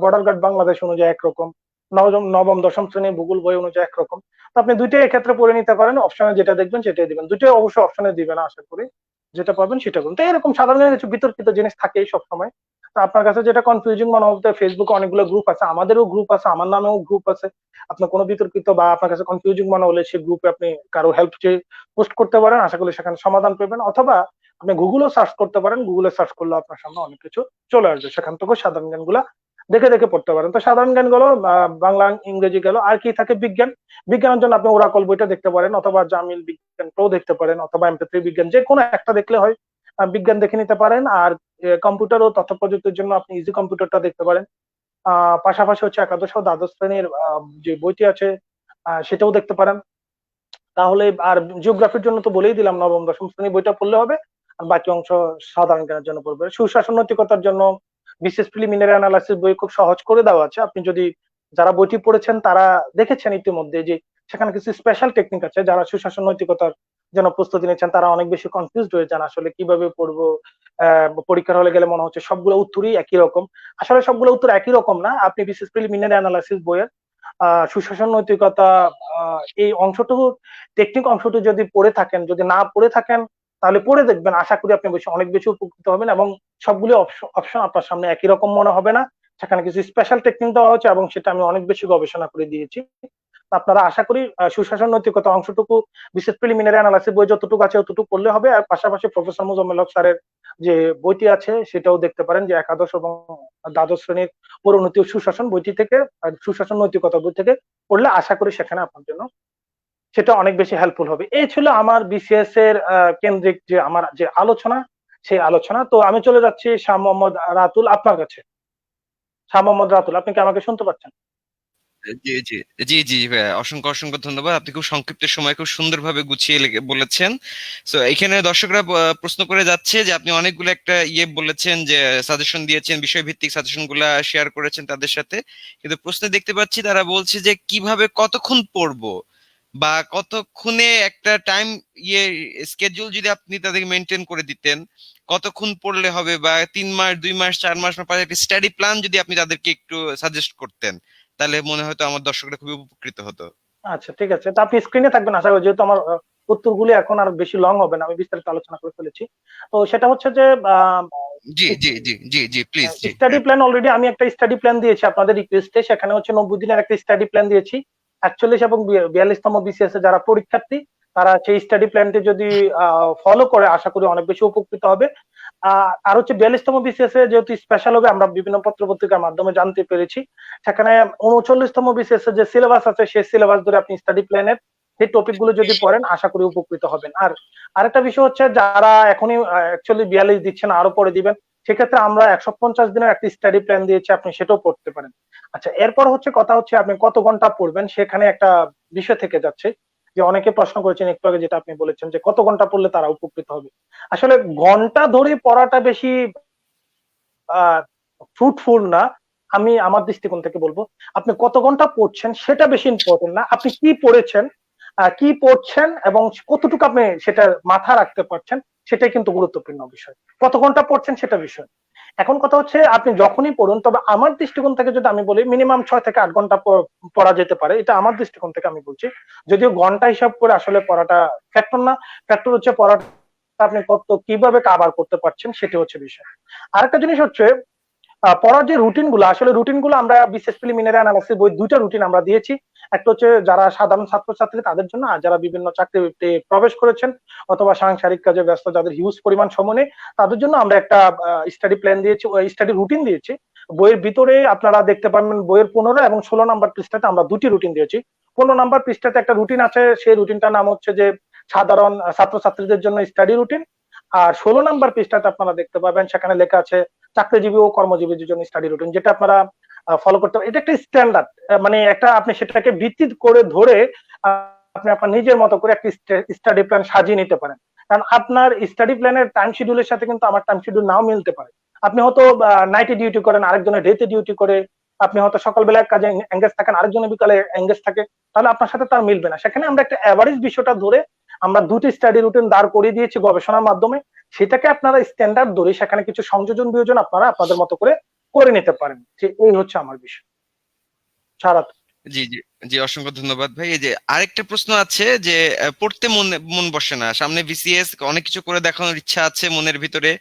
বর্ডার গার্ড বাংলাদেশ অনুযায়ী একরকম, নবম নবম দশম শ্রেণী ভূগোল বই অনুযায়ী একরকম। তো আপনি দুইটাই এক্ষেত্রে পড়ে নিতে পারেন, অপশনে যেটা দেখবেন সেটাই দিবেন, দুইটাই অবশ্যই অপশনে দিবেন আশা করি। যেটা পাবেন সেটা করুন। তো এরকম সাধারণ কিছু বিতর্কিত জিনিস থাকেই সবসময়। তো আপনার কাছে যেটা কনফিউজিং মনে হবে, ফেসবুকে অনেকগুলো গ্রুপ আছে, আমাদেরও গ্রুপ আছে, আমার নামেও গ্রুপ আছে। আপনার কোনো বিতর্কিত বা আপনার কাছে কনফিউজিং মনে হলে সেই গ্রুপে আপনি কারো হেল্প চেয়ে পোস্ট করতে পারেন, আশা করি সেখানে সমাধান পাবেন। অথবা আপনি গুগলও সার্চ করতে পারেন, গুগলে সার্চ করলে আপনার সামনে অনেক কিছু চলে আসবে, সেখান থেকেও সাধারণ জ্ঞানগুলা দেখে দেখে পড়তে পারেন। তো সাধারণ জ্ঞান গেল, বাংলা ইংরেজি গেল, আর কি থাকে? বিজ্ঞান। বিজ্ঞানের জন্য আপনি ওরাকল বইটা দেখতে পারেন, অথবা জামিল বিজ্ঞান প্রো দেখতে পারেন, অথবা MP3 বিজ্ঞান, যে কোনো একটা দেখলে হয়। বিজ্ঞান দেখে নিতে পারেন। আর কম্পিউটার ও তথ্য প্রযুক্তির জন্য আপনি ইজি কম্পিউটারটা দেখতে পারেন। পাশাপাশি হচ্ছে একাদশ ও দ্বাদশ শ্রেণীর যে বইটি আছে সেটাও দেখতে পারেন। তাহলে আর জিওগ্রাফির জন্য তো বলেই দিলাম, নবম দশম শ্রেণী বইটা পড়লে হবে। আর বাকি অংশ সাধারণ জ্ঞানের জন্য পড়বে। সুশাসন নৈতিকতার জন্য বিশেষ প্রিলিমিনারি অ্যানালাইসিস বই খুব সহজ করে দেওয়া আছে। আপনি যদি, যারা বইটি পড়েছেন তারা দেখেছেন ইতিমধ্যে যে সেখানে কিছু স্পেশাল টেকনিক আছে। যারা সুশাসন নৈতিকতার জন্য প্রস্তুতি নিচ্ছেন তারা অনেক বেশি কনফিউজড হয়ে যান, আসলে কিভাবে পড়বো। পরীক্ষার হলে গেলে মনে হচ্ছে সবগুলো উত্তরই একই রকম। আসলে সবগুলো উত্তর একই রকম না। আপনি বিশেষ প্রিলিমিনারি অ্যানালাইসিস বইয়ের সুশাসন নৈতিকতা এই অংশটুকু, টেকনিক অংশটুকু যদি পড়ে থাকেন, যদি না পড়ে থাকেন তাহলে পড়ে দেখবেন, আশা করি আপনি অনেক বেশি উপকৃত হবেন। এবং সবগুলো অপশন আপনার সামনে একই রকম মনে হবে না, সেখানে কিছু স্পেশাল টেকনিক দেওয়া হচ্ছে, এবং সেটা আমি অনেক বেশি গবেষণা করে দিয়েছি। আপনারা আশা করি সুশাসন নৈতিকতা অংশটুকু বিশেষ প্রিলিমিনারি অ্যানালাইসিস বই যতটুকু আছে ততটুকু পড়লে হবে। আর পাশাপাশি প্রফেসর মোজাম্মেল হক স্যারের যে বইটি আছে সেটাও দেখতে পারেন, যে একাদশ এবং দ্বাদশ শ্রেণীর পরিণতি ও সুশাসন বইটি থেকে, সুশাসন নৈতিকতা বই থেকে পড়লে আশা করি সেখানে আপনার জন্য সেটা অনেক বেশি হেল্পফুল হবে। এই ছিল আমার BCS এর কেন্দ্রিক যে আমার যে আলোচনা, সেই আলোচনা। তো আমি চলে যাচ্ছি শাহ মোহাম্মদ রাতুল আপনার কাছে। শাহ মোহাম্মদ রাতুল, আপনি কি আমাকে শুনতে পাচ্ছেন? জি জি জি জি ভাইয়া, অসংখ্য অসংখ্য ধন্যবাদ। আপনি খুব সংক্ষিপ্ত সময় খুব সুন্দরভাবে গুছিয়ে বলেছেন। তো এখানে দর্শকরা প্রশ্ন করে যাচ্ছে যে আপনি অনেকগুলো একটা বলেছেন, যে সাজেশন দিয়েছেন, বিষয়ভিত্তিক সাজেশন গুলা শেয়ার করেছেন তাদের সাথে। কিন্তু প্রশ্নে দেখতে পাচ্ছি তারা বলছে যে কিভাবে কতক্ষণ পড়বো, বা কতক্ষণে একটা টাইম ইয়ে স্কেডিউল যদি আপনি তাদেরকে মেনটেন করে দিতেন, কতক্ষণ পড়লে হবে, বা 3 মাস 2 মাস 4 মাস বা একটা স্টাডি প্ল্যান যদি আপনি তাদেরকে একটু সাজেস্ট করতেন, তাহলে মনে হয়তো আমার দর্শকরা খুবই উপকৃত হতো। আচ্ছা, ঠিক আছে। তো আপনি স্ক্রিনে থাকবেন আশা করি, যেহেতু আমার উত্তরগুলি এখন আর বেশি লং হবে না, আমি বিস্তারিত আলোচনা করে ফেলেছি। তো সেটা হচ্ছে যে জি জি জি জি জি প্লিজ, জি স্টাডি হ্যাঁ। প্ল্যান, অলরেডি আমি একটা স্টাডি প্ল্যান দিয়েছি আপনাদের রিকোয়েস্টে। সেখানে হচ্ছে 90 দিনের একটা স্টাডি প্ল্যান দিয়েছি। 41 এবং 42তম BCS এ যারা পরীক্ষার্থী তারা সেই স্টাডি প্ল্যানটি যদি ফলো করে আশা করি অনেক বেশি উপকৃত হবে। আর হচ্ছে 42তম BCS এ যেহেতু স্পেশাল হবে, আমরা বিভিন্ন পত্র পত্রিকার মাধ্যমে জানতে পেরেছি, সেখানে 39তম BCS এর যে সিলেবাস আছে সেই সিলেবাস ধরে আপনি স্টাডি প্ল্যানের সেই টপিক গুলো যদি পড়েন আশা করি উপকৃত হবেন। আর আরেকটা বিষয় হচ্ছে, যারা এখনই অ্যাকচুয়ালি 42 দিচ্ছেন, আরো পরে দিবেন, সেক্ষেত্রে আমরা 150 দিনের একটা স্টাডি প্ল্যান দিয়েছি, আপনি সেটাও পড়তে পারেন। আচ্ছা, এরপর হচ্ছে কথা হচ্ছে আপনি কত ঘন্টা পড়বেন, সেখানে একটা বিষয় থেকে যাচ্ছে। যে অনেকে প্রশ্ন করেছেন একটু আগে, যেটা আপনি বলেছেন যে কত ঘন্টা পড়লে তারা উপকৃত হবে। আসলে ঘন্টা ধরে পড়াটা বেশি ফ্রুটফুল না। আমি আমার দৃষ্টিকোণ থেকে বলবো, আপনি কত ঘন্টা পড়ছেন সেটা বেশি ইম্পর্টেন্ট না, আপনি কি পড়েছেন, কি পড়ছেন এবং কতটুকু আপনি সেটা মাথা রাখতে পারছেন, সেটাই কিন্তু গুরুত্বপূর্ণ বিষয়। কত ঘন্টা পড়ছেন সেটা বিষয়। এখন কথা হচ্ছে আপনি যখনই পড়ুন, তবে আমার দৃষ্টিকোণ থেকে যদি আমি বলি মিনিমাম 6 থেকে 8 ঘন্টা পড়া যেতে পারে, এটা আমার দৃষ্টিকোণ থেকে আমি বলছি। যদিও ঘন্টা হিসাব করে আসলে পড়াটা ফ্যাক্টর না, ফ্যাক্টর হচ্ছে পড়াটা আপনি কত কিভাবে কাভার করতে পারছেন সেটা হচ্ছে বিষয়। আরেকটা জিনিস হচ্ছে পড়ার যে রুটিন গুলো, আসলে রুটিন গুলো আমরা বিশেষ প্রিলিমিনারি অ্যানালাইসিস বই দুইটা রুটিন আমরা দিয়েছি। একটা হচ্ছে যারা সাধারণ ছাত্রছাত্রী তাদের জন্য, আর যারা বিভিন্ন চাকরিতে প্রবেশ করেছেন অথবা সাংসারিক কাজে ব্যস্ত যাদের হিউজ পরিমাণ সময় নেই তাদের জন্য আমরা একটা স্টাডি প্ল্যান দিয়েছি, স্টাডি রুটিন দিয়েছি। বইয়ের ভিতরে আপনারা দেখতে পাবেন বইয়ের 15 এবং 16 নম্বর পৃষ্ঠাতে আমরা দুটি রুটিন দিয়েছি। 15 নম্বর পৃষ্ঠাতে একটা রুটিন আছে, সেই রুটিনটার নাম হচ্ছে যে সাধারণ ছাত্রছাত্রীদের জন্য স্টাডি রুটিন। আর 16 নম্বর পৃষ্ঠাতে আপনারা দেখতে পাবেন সেখানে লেখা আছে চাকরিজীবী ও কর্মজীবীদের জন্য স্টাডি রুটিন, যেটা আপনারা ফলো করতে পারেন। এটা একটা স্ট্যান্ডার্ড, মানে একটা আপনি সেটাকে ভিত্তি করে ধরে আপনি আপনার নিজের মতো করে একটা স্টাডি প্ল্যান সাজিয়ে নিতে পারেন। কারণ আপনার স্টাডি প্ল্যানের টাইম শিডিউলের সাথে কিন্তু আমার টাইম শিডিউল নাও মিলতে পারে। আপনি হয়তো নাইটে ডিউটি করেন, আরেকজনের ডেতে ডিউটি করে, আপনি হয়তো সকালবেলা কাজে এঙ্গেজ থাকেন, আরেকজনের বিকালে এঙ্গেজ থাকে, তাহলে আপনার সাথে তার মিলবে না। সেখানে আমরা একটা অ্যাভারেজ বিষয়টা ধরে আমরা দুটি স্টাডি রুটিন দাঁড় করিয়ে দিয়েছি গবেষণার মাধ্যমে। সেটাকে আপনারা স্ট্যান্ডার্ড ধরে সেখানে কিছু সংযোজন বিয়োজন আপনারা আপনাদের মতো করে করে নিতে পারেন। যে এই হচ্ছে আমার বিষয়। সারা জি জি জি, অসংখ্য ধন্যবাদ ভাই। এই যে আরেকটা প্রশ্ন আছে যে পড়তে মন মন বসে না, সামনে বিসিএস, অনেক কিছু করে দেখানোর ইচ্ছা আছে মনের ভিতরে,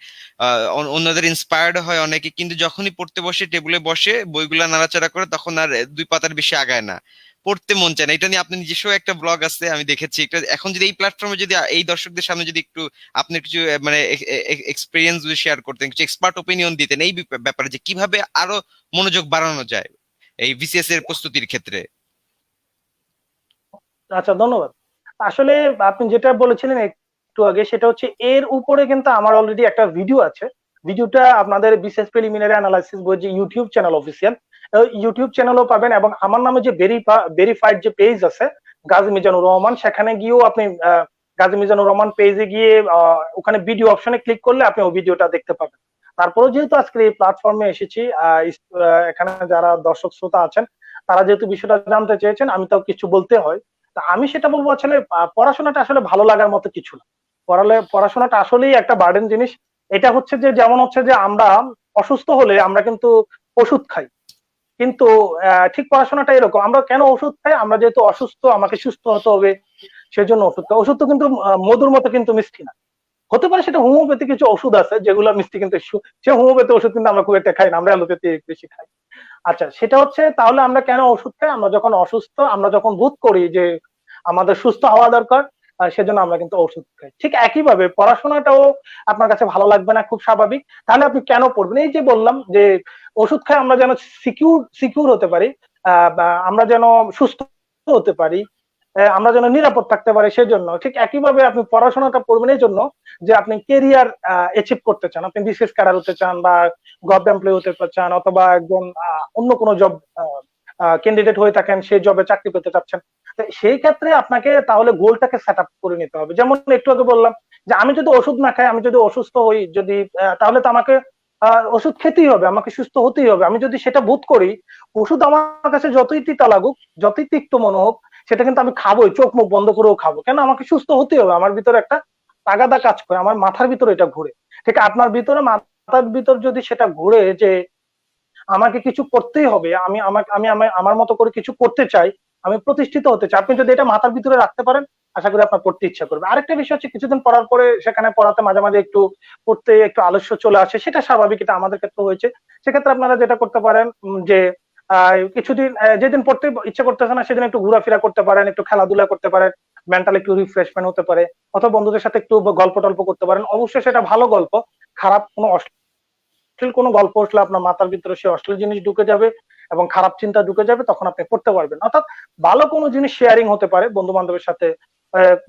অন্যদের ইন্সপায়ার্ড হয় অনেকে, কিন্তু যখনই পড়তে বসে, টেবিলে বসে বইগুলা নাড়াচাড়া করে, তখন আর 2 পাতার বেশি আগায় না, পড়তে মন চায় না। এটা নিয়ে আপনি নিজস্ব একটা ব্লগ আছে আমি দেখেছি। এটা এখন যদি এই প্ল্যাটফর্মে যদি এই দর্শকদের সামনে যদি একটু আপনি কিছু মানে এক্সপিরিয়েন্স যদি শেয়ার করতেন, কিছু এক্সপার্ট ওপিনিয়ন দিতেন এই ব্যাপারে, যে কিভাবে আরো মনোযোগ বাড়ানো যায় এই বিসিএস এর প্রস্তুতির ক্ষেত্রে। আচ্ছা, ধন্যবাদ। আসলে আপনি যেটা বলেছিলেন একটু আগে সেটা হচ্ছে এর উপরে কিন্তু আমার অলরেডি একটা ভিডিও আছে। ভিডিওটা আপনাদের বিশেষ প্রিলিমিনারি অ্যানালাইসিস বই যে ইউটিউব চ্যানেল অফিসিয়াল ইউটিউব চ্যানেলও পাবেন, এবং আমার নামে যে ভেরিফাইড যে পেজ আছে গাজী মিজানুর রহমান, সেখানে গিয়েও আপনি গাজী মিজানুর রহমান পেজে গিয়ে ওখানে ভিডিও অপশনে ক্লিক করলে আপনি ওই ভিডিওটা দেখতে পাবেন। তারপরেও যেহেতু আজকে এই প্ল্যাটফর্মে এসেছি, এখানে যারা দর্শক শ্রোতা আছেন তারা যেহেতু বিষয়টা জানতে চেয়েছেন, আমি তো কিছু বলতে হয়। তা আমি সেটা বলবো আসলে পড়াশোনাটা আসলে ভালো লাগার মতো কিছু না। পড়াশোনাটা আসলেই একটা বার্ডেন জিনিস। এটা হচ্ছে যে যেমন হচ্ছে যে আমরা অসুস্থ হলে আমরা কিন্তু ওষুধ খাই, কিন্তু ঠিক পড়াশোনাটা এরকম, আমরা কেন ওষুধ খাই? আমরা যেহেতু অসুস্থ, আমাকে সুস্থ হতে হবে, সেজন্য ওষুধ খাই। ওষুধ তো কিন্তু মধুর মতো কিন্তু মিষ্টি না। হতে পারে সেটা হোমিওপ্যাথি কিছু ওষুধ আছে যেগুলো মিষ্টি, কিন্তু সে হোমিওপ্যাথি ওষুধ কিন্তু আমরা খুব একটা খাই না, আমরা অ্যালোপ্যাথি বেশি খাই। আচ্ছা, সেটা হচ্ছে তাহলে আমরা কেন ওষুধ খাই? আমরা যখন অসুস্থ, আমরা যখন বোধ করি যে আমাদের সুস্থ হওয়া দরকার, সেজন্য আমরা কিন্তু ওষুধ খাই। ঠিক একইভাবে পড়াশোনাটাও আপনার কাছে ভালো লাগবে না, খুব স্বাভাবিক। তাহলে আপনি কেন পড়বেন? এই যে বললাম যে ওষুধ খাই আমরা যেন সিকিউর হতে পারি, বা আমরা যেন সুস্থ হতে পারি, আমরা যেন নিরাপদ থাকতে পারি, সেজন্য ঠিক একইভাবে আপনি পড়াশোনাটা পড়বেন এই জন্য যে আপনি কেরিয়ার অ্যাচিভ করতে চান, আপনি বিসিএস ক্যাডার হতে চান বা গভর্নমেন্ট এমপ্লয়ি হতে চান, অথবা একজন অন্য কোনো জব ক্যান্ডিডেট হয়ে থাকেন, সেই জবে চাকরি পেতে চাচ্ছেন। সেই ক্ষেত্রে আপনাকে তাহলে গোলটাকে সেট আপ করে নিতে হবে। যেমন একটু আগে বললাম যে আমি যদি ওষুধ না খাই, আমি যদি অসুস্থ হই, যদি তাহলে তো আমাকে ওষুধ খেতেই হবে, আমাকে সুস্থ হতেই হবে। আমি যদি সেটা বোধ করি ওষুধ আমার কাছে যতই তিতা লাগুক, যতই তিক্ত মনে হোক, সেটা কিন্তু আমি খাবোই, চোখ মুখ বন্ধ করেও খাবো। কেন? আমাকে সুস্থ হতেই হবে। আমার ভিতরে একটা তাগাদা কাজ করে, আমার মাথার ভিতরে এটা ঘুরে। ঠিক আপনার ভিতরে মাথার ভিতর যদি সেটা ঘুরে যে আমাকে কিছু করতেই হবে, আমি আমাকে আমি আমার মতো করে কিছু করতে চাই, আমি প্রতিষ্ঠিত হতে চাই, আপনি যদি এটা মাথার ভিতরে রাখতে পারেন, আশা করি আপনার পড়তে ইচ্ছা করবে। আরেকটা বিষয় হচ্ছে কিছুদিন পড়ার পরে সেখানে পড়াতে মাঝে মাঝে একটু পড়তে একটু আলস্য চলে আসে, সেটা স্বাভাবিক, এটা আমাদের ক্ষেত্রে হয়েছে। সেক্ষেত্রে আপনারা যেটা করতে পারেন যে কিছুদিন যেদিন পড়তে ইচ্ছা করতেছে না সেদিন একটু ঘোরাফেরা করতে পারেন, একটু খেলাধুলা করতে পারেন, মেন্টাল একটু রিফ্রেশমেন্ট হতে পারে, অথবা বন্ধুদের সাথে একটু গল্প টল্প করতে পারেন। অবশ্যই সেটা ভালো গল্প, খারাপ কোনো অশ্লীল কোনো গল্প আসলে আপনার মাথার ভিতরে সে অশ্লীল জিনিস ঢুকে যাবে এবং খারাপ চিন্তা ঢুকে যাবে, তখন আপনি পড়তে পারবেন। অর্থাৎ ভালো কোনো জিনিস শেয়ারিং হতে পারে বন্ধু বান্ধবের সাথে,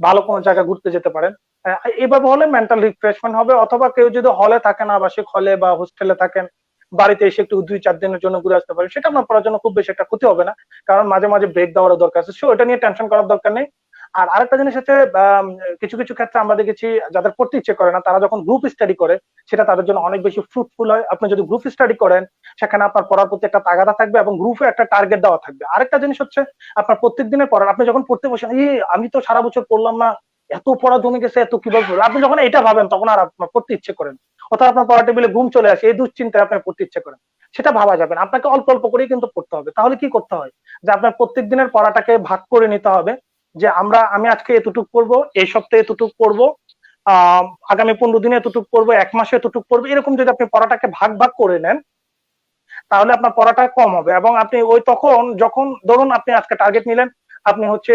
ভালো কোনো জায়গায় ঘুরতে যেতে পারেন। এভাবে হলে মেন্টাল রিফ্রেশমেন্ট হবে। অথবা কেউ যদি হলে থাকে না, আবাসিক হলে বা হোস্টেলে থাকেন, বাড়িতে এসে একটু 2-4 দিনের জন্য ঘুরে আসতে পারেন, সেটা আপনার পড়ার জন্য খুব বেশি একটা ক্ষতি হবে না। কারণ মাঝে মাঝে ব্রেক দেওয়ারও দরকার আছে, সো এটা নিয়ে টেনশন করার দরকার নেই। আর আরেকটা জিনিস হচ্ছে কিছু কিছু ক্ষেত্রে আমরা দেখেছি যাদের পড়তে ইচ্ছে করে না, তারা যখন গ্রুপ স্টাডি করে সেটা তাদের জন্য অনেক বেশি ফ্রুটফুল হয়। আপনি যদি গ্রুপ স্টাডি করেন, সেখানে আপনার পড়ার প্রতি একটা তাগাদা থাকবে এবং গ্রুপে একটা টার্গেট দেওয়া থাকবে। আরেকটা জিনিস হচ্ছে আপনার প্রত্যেক দিনের পড়ার, আপনি যখন পড়তে বসেন, আমি তো সারা বছর পড়লাম না, এত পড়া জমে গেছে, এত কিভাবে পড়বো? আপনি যখন এটা ভাবেন তখন আর আপনার পড়তে ইচ্ছে করেন, অথবা আপনার পড়া টেবিলে ঘুম চলে আসে, এই দুশ্চিন্তায় আপনার পড়তে ইচ্ছে করেন। সেটা ভাবা যাবে না, আপনাকে অল্প অল্প করেই কিন্তু পড়তে হবে। তাহলে কি করতে হয়, যে আপনার প্রত্যেক দিনের পড়াটাকে ভাগ করে নিতে হবে, যে আমি আজকে এতটুক পড়বো, এই সপ্তাহে এতটুক পড়বো, আগামী 15 দিনে এতটুক পড়বো, 1 মাসে এতটুক পড়বো। এরকম যদি আপনি পড়াটাকে ভাগ ভাগ করে নেন, তাহলে আপনার পড়াটা কম হবে। এবং আপনি ওই তখন যখন ধরুন আপনি আজকে টার্গেট নিলেন, আপনি হচ্ছে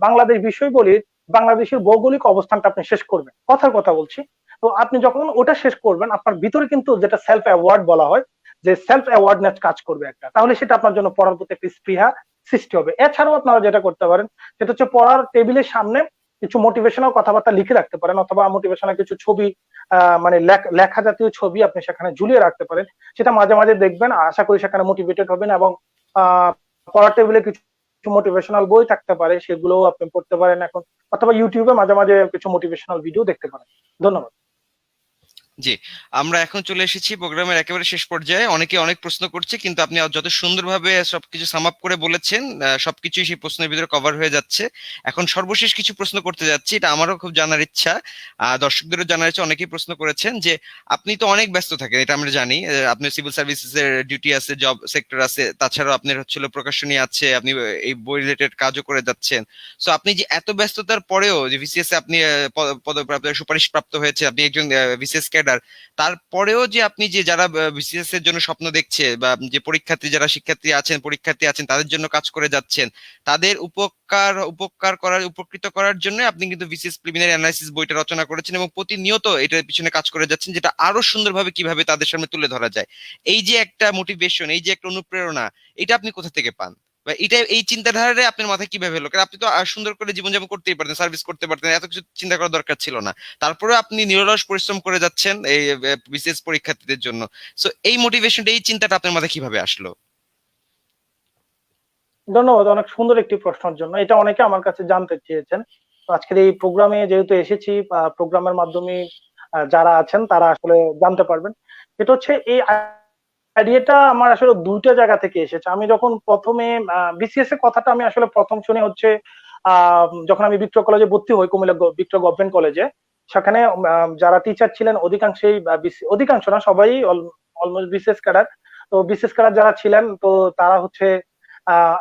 বাংলাদেশ বিষয় বলি, বাংলাদেশের ভৌগোলিক অবস্থানটা আপনি শেষ করবেন, কথার কথা বলছি। তো আপনি যখন ওটা শেষ করবেন, আপনার ভিতরে কিন্তু যেটা সেলফ অ্যাওয়ার্ড বলা হয়, যে সেলফ অ্যাওয়ারনেস কাজ করবে একটা, তাহলে সেটা আপনার জন্য পড়ার প্রতি একটা স্পৃহা সৃষ্টি হবে। এছাড়াও আপনারা যেটা করতে পারেন, সেটা হচ্ছে পড়ার টেবিলের সামনে কিছু মোটিভেশনাল কথাবার্তা লিখে রাখতে পারেন, অথবা মোটিভেশনাল কিছু ছবি, মানে লেখা জাতীয় ছবি আপনি সেখানে ঝুলিয়ে রাখতে পারেন। সেটা মাঝে মাঝে দেখবেন, আশা করি সেখানে মোটিভেটেড হবেন। এবং পড়ার টেবিলে কিছু মোটিভেশনাল বই থাকতে পারে, সেগুলোও আপনি পড়তে পারেন এখন, অথবা ইউটিউবে মাঝে মাঝে কিছু মোটিভেশনাল ভিডিও দেখতে পারেন। ধন্যবাদ। জি, আমরা এখন চলে এসেছি প্রোগ্রামের একেবারে শেষ পর্যায়ে। অনেকে অনেক প্রশ্ন করছে, কিন্তু আপনি যত সুন্দরভাবে সবকিছু সাম আপ করে বলেছেন, সবকিছুই সেই প্রশ্নের ভিতরে কভার হয়ে যাচ্ছে। এখন সর্বশেষ কিছু প্রশ্ন করতে যাচ্ছি, এটা আমারও খুব জানার ইচ্ছা, দর্শকদেরও জানার ইচ্ছা। অনেকেই প্রশ্ন করেছেন যে আপনি তো অনেক ব্যস্ত থাকেন, এটা আমরা জানি। আপনার সিভিল সার্ভিসেস এর ডিউটি আছে, জব সেক্টর আছে, তাছাড়াও আপনার হচ্ছিল প্রকাশনী আছে, আপনি এই বই রিলেটেড কাজও করে যাচ্ছেন। সো আপনি যে এত ব্যস্ততার পরেও যে বিসিএস এ আপনি পদপ্রাপ্ত সুপারিশ প্রাপ্ত হয়েছে, আপনি একজন বিসিএস ক্যাডার, তারপরেও যে আপনি যে যারা বিসিএস এর জন্য স্বপ্ন দেখছে, বা যে পরীক্ষার্থী যারা পরীক্ষার্থী আছেন তাদের জন্য কাজ করে যাচ্ছেন, তাদের উপকৃত করার জন্য আপনি কিন্তু বিসিএস প্রিলিমিনারি অ্যানালাইসিস বইটা রচনা করেছেন, এবং প্রতিনিয়ত এটার পিছনে কাজ করে যাচ্ছেন, যেটা আরো সুন্দরভাবে কিভাবে তাদের সামনে তুলে ধরা যায়। এই যে একটা মোটিভেশন, এই যে একটা অনুপ্রেরণা, এটা আপনি কোথা থেকে পান, বা এটা এই চিন্তাধারাটা আপনার মাথায় কিভাবে এলো? কারণ আপনি তো সুন্দর করে জীবনযাপন করতেই পারতেন, সার্ভিস করতে পারতেন, এত কিছু চিন্তা করার দরকার ছিল না। তারপরে আপনি নিরলস পরিশ্রম করে যাচ্ছেন এই বিসিএস পরীক্ষার্থীদের জন্য। সো এই মোটিভেশনটা, এই চিন্তাটা আপনার মাথায় কিভাবে আসলো? ধন্যবাদ অনেক সুন্দর একটি প্রশ্নের জন্য। এটা অনেকে আমার কাছে জানতে চেয়েছেন। তো আজকের এই প্রোগ্রামে যেহেতু এসেছি, প্রোগ্রামের মাধ্যমে যারা আছেন তারা আসলে জানতে পারবেন। এটা হচ্ছে এই আইডিয়াটা আমার আসলে দুইটা জায়গা থেকে এসেছে। আমি যখন প্রথমে বিসিএস এর কথাটা আমি আসলে প্রথম শুনে হচ্ছে যখন আমি বিক্রয় কলেজে ভর্তি হই, কুমিল্লা বিক্রয় গভর্নমেন্ট কলেজে। সেখানে যারা টিচার ছিলেন অধিকাংশই অধিকাংশ না, সবাই অলমোস্ট বিসিএস ক্যাডার। তো বিসিএস ক্যাডার যারা ছিলেন, তো তারা হচ্ছে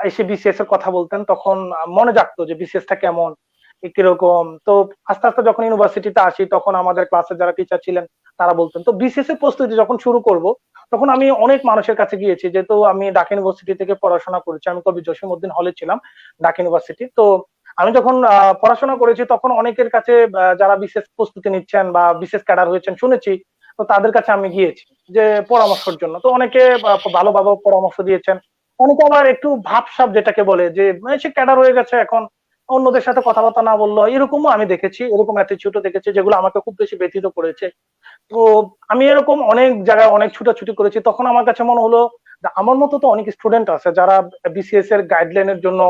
এসে বিসিএস এর কথা বলতেন। তখন মনে জাগতো যে বিসিএস টা কেমন, কিরকম। তো আস্তে আস্তে যখন ইউনিভার্সিটিতে আসি, তখন আমাদের ক্লাসে যারা টিচার ছিলেন তারা বলতেন। তো বিসিএস এর প্রস্তুতি যখন শুরু করব, তখন আমি অনেক মানুষের কাছে গিয়েছি, যেহেতু আমি ঢাকা ইউনিভার্সিটি থেকে পড়াশোনা করেছি। আমি কবি জসিমউদ্দিন হলে ছিলাম ঢাকা ইউনিভার্সিটি। তো আমি যখন পড়াশোনা করেছি, তখন অনেকের কাছে যারা বিশেষ প্রস্তুতি নিচ্ছেন বা বিশেষ ক্যাডার হয়েছেন শুনেছি। তো তাদের কাছে আমি গিয়েছি যে পরামর্শের জন্য। তো অনেকে ভালোভাবে পরামর্শ দিয়েছেন, অনেকে আবার একটু ভাবসাব যেটাকে বলে, যে সে ক্যাডার হয়ে গেছে, এখন অন্যদের সাথে কথাবার্তা না বললো, এরকমও আমি দেখেছি, এরকম অ্যাটিটিউডও দেখেছি, যেগুলো আমাকে খুব বেশি ব্যথিত করেছে। তো আমি এরকম অনেক জায়গায় অনেক ছুটাছুটি করেছি। তখন আমার কাছে মনে হলো যে আমার মতো তো অনেক স্টুডেন্ট আছে যারা বিসিএস এর গাইডলাইনের জন্য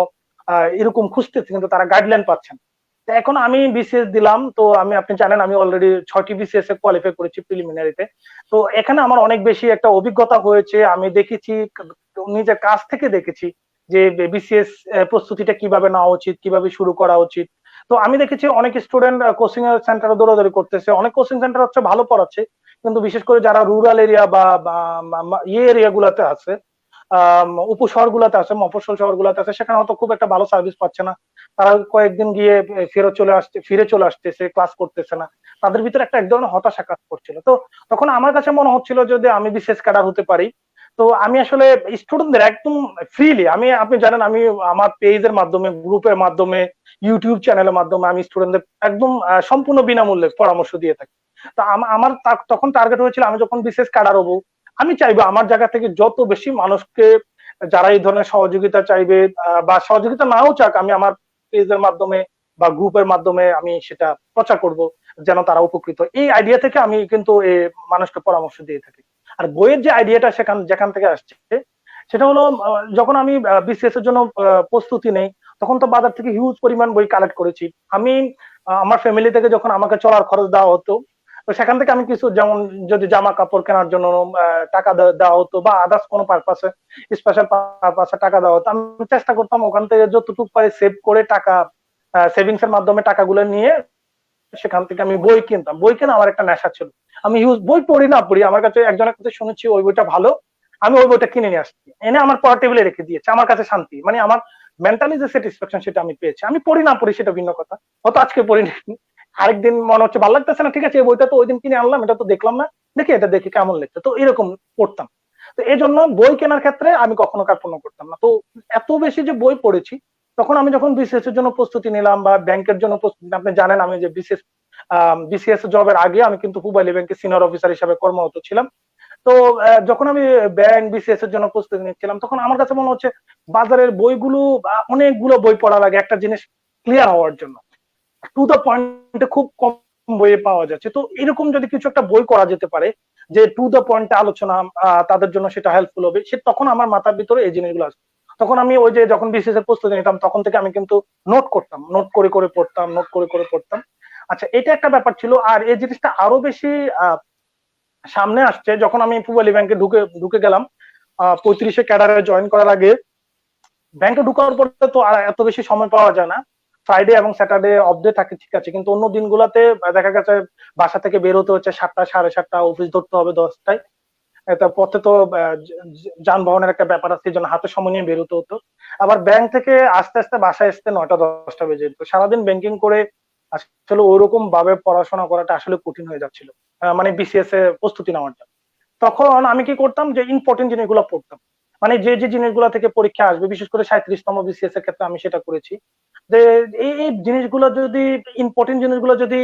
এরকম খুঁজতেছে, কিন্তু তারা গাইডলাইন পাচ্ছেন। তো এখন আমি বিসিএস দিলাম। তো আপনি জানেন আমি অলরেডি 6টি বিসিএস এ কোয়ালিফাই করেছি প্রিলিমিনারিতে। তো এখানে আমার অনেক বেশি একটা অভিজ্ঞতা হয়েছে। আমি দেখেছি, নিজের কাছ থেকে দেখেছি যে বিসিএস প্রস্তুতিটা কিভাবে নেওয়া উচিত, কিভাবে শুরু করা উচিত। তো আমি দেখেছি অনেক স্টুডেন্ট কোচিং এর সেন্টারে দৌড়াদৌড়ি করতেছে, অনেক কোচিং সেন্টার হচ্ছে ভালো পড়াচ্ছে, কিন্তু বিশেষ করে যারা রুরাল এরিয়া বা ইয়ে এরিয়া গুলাতে আছে, উপশহর গুলাতে আছে, মফস্বল শহর গুলাতে আছে, সেখানে হয়তো খুব একটা ভালো সার্ভিস পাচ্ছে না। তারা কয়েকদিন গিয়ে ফিরে চলে আসতেছে, ক্লাস করতেছে না। তাদের ভিতরে একটা এক ধরনের হতাশা কাজ করছিল। তো তখন আমার কাছে মনে হচ্ছিল যদি আমি বিশেষ ক্যাডার হতে পারি, তো আমি আসলে স্টুডেন্টদের একদম ফ্রিলি, আপনি জানেন আমি আমার পেজের মাধ্যমে, গ্রুপের মাধ্যমে, ইউটিউব চ্যানেলের মাধ্যমে আমি স্টুডেন্টদের একদম সম্পূর্ণ বিনামূল্যে পরামর্শ দিয়ে থাকি। তো আমার তখন টার্গেট হয়েছিল, আমি যখন বিশেষ ক্যাডার হবো, আমি চাইবো আমার জায়গা থেকে যত বেশি মানুষকে, যারা এই ধরনের সহযোগিতা চাইবে বা সহযোগিতা নাও চাক, আমি আমার পেজের মাধ্যমে বা গ্রুপের মাধ্যমে আমি সেটা প্রচার করব, যেন তারা উপকৃত। এই আইডিয়া থেকে আমি কিন্তু মানুষকে পরামর্শ দিয়ে থাকি। আর বইয়ের যে আইডিয়াটা যেখান থেকে আসছে, সেটা হলো যখন আমি বিসিএস এর জন্য প্রস্তুতি নেই, তখন তো বাজার থেকে হিউজ পরিমাণ বই কালেক্ট করেছি। আমি আমার ফ্যামিলি থেকে যখন আমাকে চলার খরচ দেওয়া হতো, তো সেখান থেকে আমি কিছু, যেমন যদি জামা কাপড় কেনার জন্য টাকা দেওয়া হতো, বা আদার্স কোনো পারপাসে, স্পেশাল পারপাসে টাকা দেওয়া হতো, আমি চেষ্টা করতাম ওখান থেকে যতটুকু পারি সেভ করে টাকা, সেভিংস এর মাধ্যমে টাকাগুলো নিয়ে সেখান থেকে আমি বই কিনতাম। বই কেনা আমার একটা নেশা ছিল। আমি বই পড়ি না পড়ি, আমার কাছে একজনের কাছে শুনেছি ওই বইটা ভালো, আমি ওই বইটা কিনে নিয়ে আসছি, এনে আমার পড়ার টেবিলে রেখে দিয়েছে, আমার কাছে শান্তি, মানে আমার মেন্টালি যে স্যাটিসফ্যাকশন সেটা আমি পেয়েছি। আমি পড়ি না পড়ি সেটা ভিন্ন কথা, হয়তো আজকে পড়িনি, আরেকদিন মনে হচ্ছে ভালো লাগতেছে না, ঠিক আছে এই বইটা তো ওই দিন কিনে আনলাম, এটা তো দেখলাম না, দেখি এটা দেখি কেমন লাগছে, তো এরকম পড়তাম। তো এই জন্য বই কেনার ক্ষেত্রে আমি কখনো কার্পণ্য করতাম না। তো এত বেশি যে বই পড়েছি, তখন আমি যখন বিসিএস এর জন্য প্রস্তুতি নিলাম বা ব্যাংকের জন্য প্রস্তুতি, আপনি জানেন আমি যে বিসিএস জবের আগে আমি কিন্তু পুবালী ব্যাংকে সিনিয়র অফিসার হিসাবে কর্মরত ছিলাম। তো যখন আমি ব্যাংক বিসিএস এর জন্য প্রস্তুতি নিচ্ছিলাম, তখন আমার কাছে মনে হচ্ছে বাজারের বইগুলো অনেকগুলো বই পড়া লাগে একটা জিনিস ক্লিয়ার হওয়ার জন্য, টু দ্য পয়েন্টে খুব কম বইয়ে পাওয়া যাচ্ছে। তো এরকম যদি কিছু একটা বই করা যেতে পারে যে টু দ্য পয়েন্টে আলোচনা, তাদের জন্য সেটা হেল্পফুল হবে, সে তখন আমার মাথার ভিতরে এই জিনিসগুলো আসবে। তখন আমি ওই যে যখন বিসিএস এর প্রস্তুতি নিতাম তখন থেকে আমি কিন্তু নোট করতাম, নোট করে করে পড়তাম, নোট করে করে পড়তাম। আচ্ছা, এটা একটা ব্যাপার ছিল। আর এই জিনিসটা আরো বেশি সামনে আসছে যখন আমি পুবালী ব্যাংকে ঢুকে ঢুকে গেলাম 35-এ ক্যাডারে জয়েন করার আগে। ব্যাংকে ঢুকার পরে তো আর এত বেশি সময় পাওয়া যায় না, ফ্রাইডে এবং স্যাটারডে অফ ডে থাকে ঠিক আছে, কিন্তু অন্য দিনগুলোতে দেখা গেছে বাসা থেকে বের হতে হচ্ছে 7টা 7:30, অফিস ধরতে হবে 10টায়। এটা পথে তো যানবাহনের একটা ব্যাপার আছে, এই জন্য হাতে সময় নিয়ে বের হতে হতো। আবার ব্যাংক থেকে আস্তে আস্তে বাসায় আসতে 9টা 10টা বেজে যেত। সারাদিন ব্যাংকিং করে আসলে ওইরকম ভাবে পড়াশোনা করাটা আসলে কঠিন হয়ে যাচ্ছিল, মানে বিসিএস এ প্রস্তুতি নেওয়ার জন্য। তখন আমি কি করতাম যে ইম্পর্টেন্ট জিনিসগুলো পড়তাম, মানে যে যে জিনিসগুলো থেকে পরীক্ষা আসবে, বিশেষ করে 37তম বিসিএস এর ক্ষেত্রে আমি সেটা করেছি। যে এই জিনিসগুলো যদি, ইম্পর্টেন্ট জিনিসগুলো যদি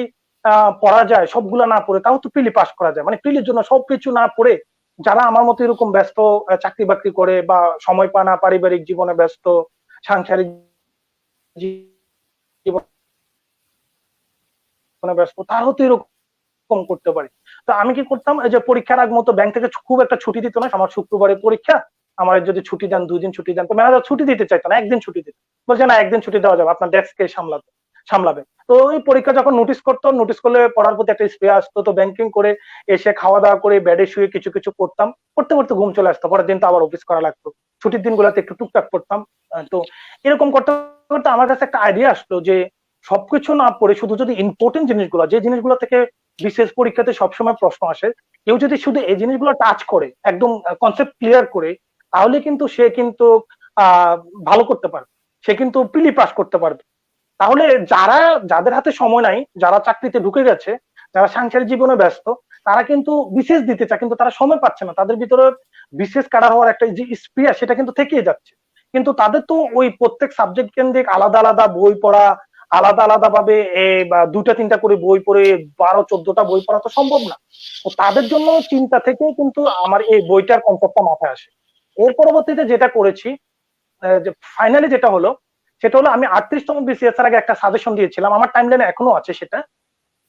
পড়া যায়, সবগুলো না পড়ে তাও তো প্রিলি পাস করা যায়। মানে প্রিলির জন্য সবকিছু না পড়ে যারা আমার মতো এরকম ব্যস্ত, চাকরি বাকরি করে বা সময় পায় না, পারিবারিক জীবনে ব্যস্ত, সাংসারিক জীবনে ব্যস্ত, তারাও তো এরকম করতে পারে। তো আমি কি করতাম, এই যে পরীক্ষার আগ মতো ব্যাংক থেকে খুব একটা ছুটি দিত না, আমার শুক্রবারে পরীক্ষা, আমার যদি ছুটি দেন 2 দিন ছুটি দেন, তো ম্যানেজার ছুটি দিতে চাইতো না, একদিন ছুটি দিত, বলছে না একদিন ছুটি দেওয়া যাবে, আপনার ডেস্ককে সামলাবে। তো ওই পরীক্ষা যখন নোটিস করতো, নোটিস করলে পড়ার প্রতি একটা স্প্রে আসতো, তো ব্যাংকিং করে এসে খাওয়া দাওয়া করে বেডে শুয়ে কিছু কিছু পড়তাম, পড়তে পড়তে ঘুম চলে আসতো, পরের দিন তো আবার অফিস করা লাগতো, ছুটির দিনগুলোতে একটু টুকটাক পড়তাম। তো এরকম করতে করতে আমার কাছে একটা আইডিয়া আসলো যে সবকিছু না পড়ে শুধু যদি ইম্পর্টেন্ট জিনিসগুলো, যে জিনিসগুলো থেকে বিশেষ পরীক্ষাতে সবসময় প্রশ্ন আসে, কেউ যদি শুধু এই জিনিসগুলো টাচ করে, একদম কনসেপ্ট ক্লিয়ার করে, তাহলে কিন্তু সে কিন্তু আহ ভালো করতে পারবে, সে কিন্তু প্রিলি পাস করতে পারবে। তাহলে যাদের হাতে সময় নাই, যারা চাকরিতে ঢুকে গেছে, যারা সাংসারিক জীবনে ব্যস্ত, তারা কিন্তু বিশেষ দিতে চায় কিন্তু তারা সময় পাচ্ছে না, তাদের ভিতরে বিশেষ কাটার হওয়ার একটা যে স্প্রিয়া সেটা কিন্তু থেকেই যাচ্ছে। কিন্তু তাদের তো ওই প্রত্যেক সাবজেক্ট কেন্দ্রিক আলাদা আলাদা বই পড়া, আলাদা আলাদা ভাবে বা 2টা 3টা করে বই পড়ে 12-14টা বই পড়া তো সম্ভব না। তো তাদের জন্য চিন্তা থেকে কিন্তু আমার এই বইটার কনসেপ্টটা মাথায় আসে। এর পরবর্তীতে যেটা করেছি, যে ফাইনালি যেটা হলো সেটা হলো, আমি 38তম বিসিএস এর আগে একটা সাজেশন দিয়েছিলাম, আমার টাইমলাইনে এখনো আছে সেটা,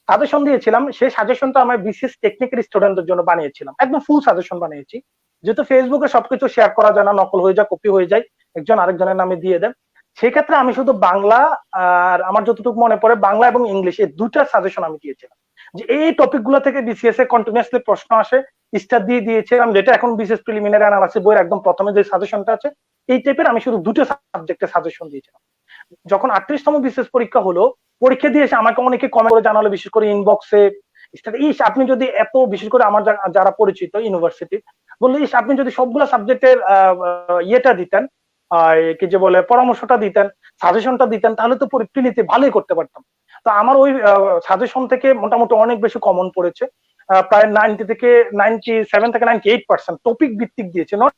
সাজেশন দিয়েছিলাম। সেই সাজেশনটা আমার বিসিএস টেকনিক্যাল স্টুডেন্টদের জন্য বানিয়েছিলাম, একদম ফুল সাজেশন বানিয়েছি। যেহেতু ফেসবুকে সবকিছু শেয়ার করা যায় না, নকল হয়ে যায়, কপি হয়ে যায়, একজন আরেকজনের নামে দিয়ে দেন। সেক্ষেত্রে আমি শুধু বাংলা, আর আমার যতটুকু মনে পড়ে বাংলা এবং ইংলিশ, এই 2টা সাজেশন আমি দিয়েছিলাম, যে এই টপিক গুলো থেকে বিসিএস এ কন্টিনিউয়াসলি প্রশ্ন আসে, স্টার দিয়ে দিয়েছিলাম, যেটা এখন বিসিএস প্রিলিমিনারি অ্যানালাইসিস বইয়ের একদম প্রথমে যে সাজেশনটা আছে, এই টাইপের আমি শুধু 2টা সাবজেক্টে সাজেশন দিয়েছিলাম। যখন 38তম বিসিএস পরীক্ষা হলো, পরীক্ষা দিয়ে এসে আমাকে অনেকে কমেন্ট করে জানালো, বিশেষ করে ইনবক্সে, ইস আপনি যদি এত, বিশেষ করে আমার যারা পরিচিত ইউনিভার্সিটি, বললো ইস আপনি যদি সবগুলো সাবজেক্টের ইয়েটা দিতেন, কি যে বলে পরামর্শটা দিতেন, সাজেশনটা দিতেন, তাহলে তো প্রিলিতে ভালোই করতে পারতাম। তো আমার ওই সাজেশন থেকে মোটামুটি অনেক বেশি কমন পড়েছে, প্রায় 97 থেকে 98% টপিক ভিত্তিক দিয়েছে, নট,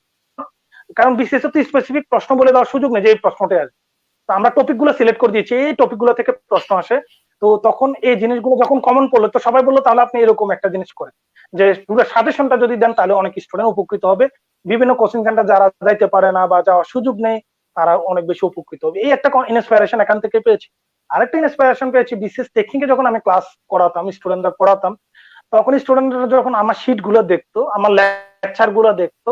কারণ বিশেষ তো স্পেসিফিক প্রশ্ন বলে দেওয়ার সুযোগ নেই যে এই প্রশ্নটাই আসবে। তো আমরা টপিক গুলো সিলেক্ট করে দিয়েছি, এই টপিক গুলো থেকে প্রশ্ন আসে। তো তখন এই জিনিসগুলো যখন কমন পড়লো, তো সবাই বললো তাহলে আপনি এরকম একটা জিনিস করেন, যে পুরো সাজেশনটা যদি দেন তাহলে অনেক স্টুডেন্ট উপকৃত হবে, বিভিন্ন কোচিং সেন্টার যারা যাইতে পারে না বা যাওয়ার সুযোগ নেই তারা অনেক বেশি উপকৃত হবে। এই একটা ইন্সপিরেশন এখান থেকে পেয়েছি। আরেকটা ইন্সপিরেশন পেয়েছি বিসিএস টেকনিকে, যখন আমি ক্লাস করাতাম, স্টুডেন্টরা পড়াতাম, তখন স্টুডেন্টরা যখন আমার শিট গুলো দেখতো, আমার লেকচার গুলো দেখতো,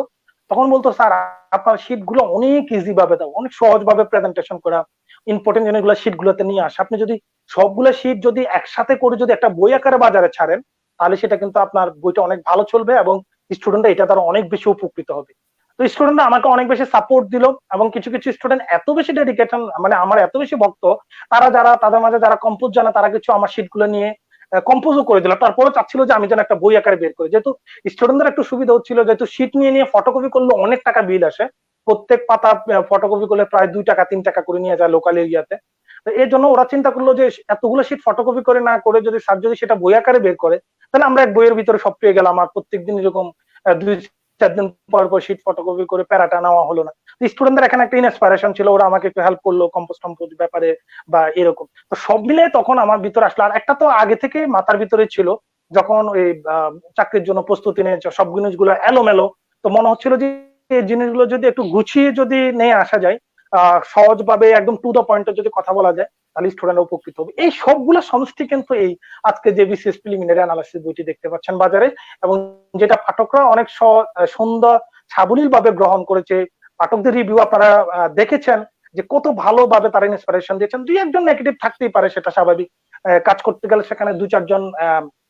তখন বলতো স্যার আপনার শিট গুলো অনেক ইজি ভাবে দাও, অনেক সহজ ভাবে প্রেজেন্টেশন করা, ইম্পর্টেন্ট জিনিসগুলো শিট গুলোতে নিয়ে আসে। আপনি যদি সবগুলো শিট যদি একসাথে করে যদি একটা বই আকারে বাজারে ছাড়েন, তাহলে সেটা কিন্তু আপনার বইটা অনেক ভালো চলবে এবং স্টুডেন্টরা এটা দ্বারা অনেক বেশি উপকৃত হবে। তো স্টুডেন্টরা আমাকে অনেক বেশি সাপোর্ট দিল, এবং কিছু কিছু স্টুডেন্ট এত বেশি ডেডিকেশন, মানে আমার এত বেশি ভক্ত, যারা তাদের মাঝে যারা কম্পোজ জানে তারা কিছু আমার শিটগুলো নিয়ে কম্পোজও করে দিল। তারপরে চাচ্ছিল যে আমি যেন একটা বই আকারে বের করি, যেহেতু স্টুডেন্টদের একটু সুবিধা হচ্ছিল, যেহেতু শিট নিয়ে নিয়ে ফটোকপি করলে অনেক টাকা বিল আসে, প্রত্যেক পাতা ফটোকপি করলে প্রায় 2 টাকা 3 টাকা করে নিয়ে যায় লোকাল এরিয়াতে। তো এর জন্য ওরা চিন্তা করলো যে এতগুলো শিট ফটোকপি করে না করে যদি স্যার যদি সেটা বই আকারে বের করে, তাহলে আমরা এক বইয়ের ভিতরে সব পেয়ে গেলাম, আর প্রত্যেকদিন এরকম 2-4 দিন পর পর শিট ফটোকপি করে প্যারাটা নেওয়া হলো না। স্টুডেন্টদের এখানে একটা ইন্সপিরেশন ছিল, ওরা আমাকে একটু হেল্প করলো কম্পোজ টম্পোজ ব্যাপারে বা এরকম। তো সব মিলে তখন আমার ভিতরে আসলো। আর একটা তো আগে থেকে মাথার ভিতরে ছিল, যখন ওই চাকরির জন্য প্রস্তুতি নিয়ে সব জিনিসগুলো এলোমেলো, তো মনে হচ্ছিল যে এই জিনিসগুলো যদি একটু গুছিয়ে যদি নিয়ে আসা যায়, সহজভাবে একদম টু দ্য পয়েন্টে যদি কথা বলা যায়, তাহলে স্টুডেন্ট উপকৃত হবে। এই সবগুলো সমষ্টি কিন্তু এই আজকে যে বিসিএস প্রিলিমিনারি অ্যানালাইসিস বইটি দেখতে পাচ্ছেন বাজারে, এবং যেটা পাঠকরা অনেক সুন্দর সাবলীল ভাবে গ্রহণ করেছে। পাঠকদের রিভিউ আপনারা দেখেছেন যে কত ভালোভাবে তারা ইন্সপিরেশন দিয়েছেন। 2-1 জন নেগেটিভ থাকতেই পারে, সেটা স্বাভাবিক, কাজ করতে গেলে সেখানে 2-4 জন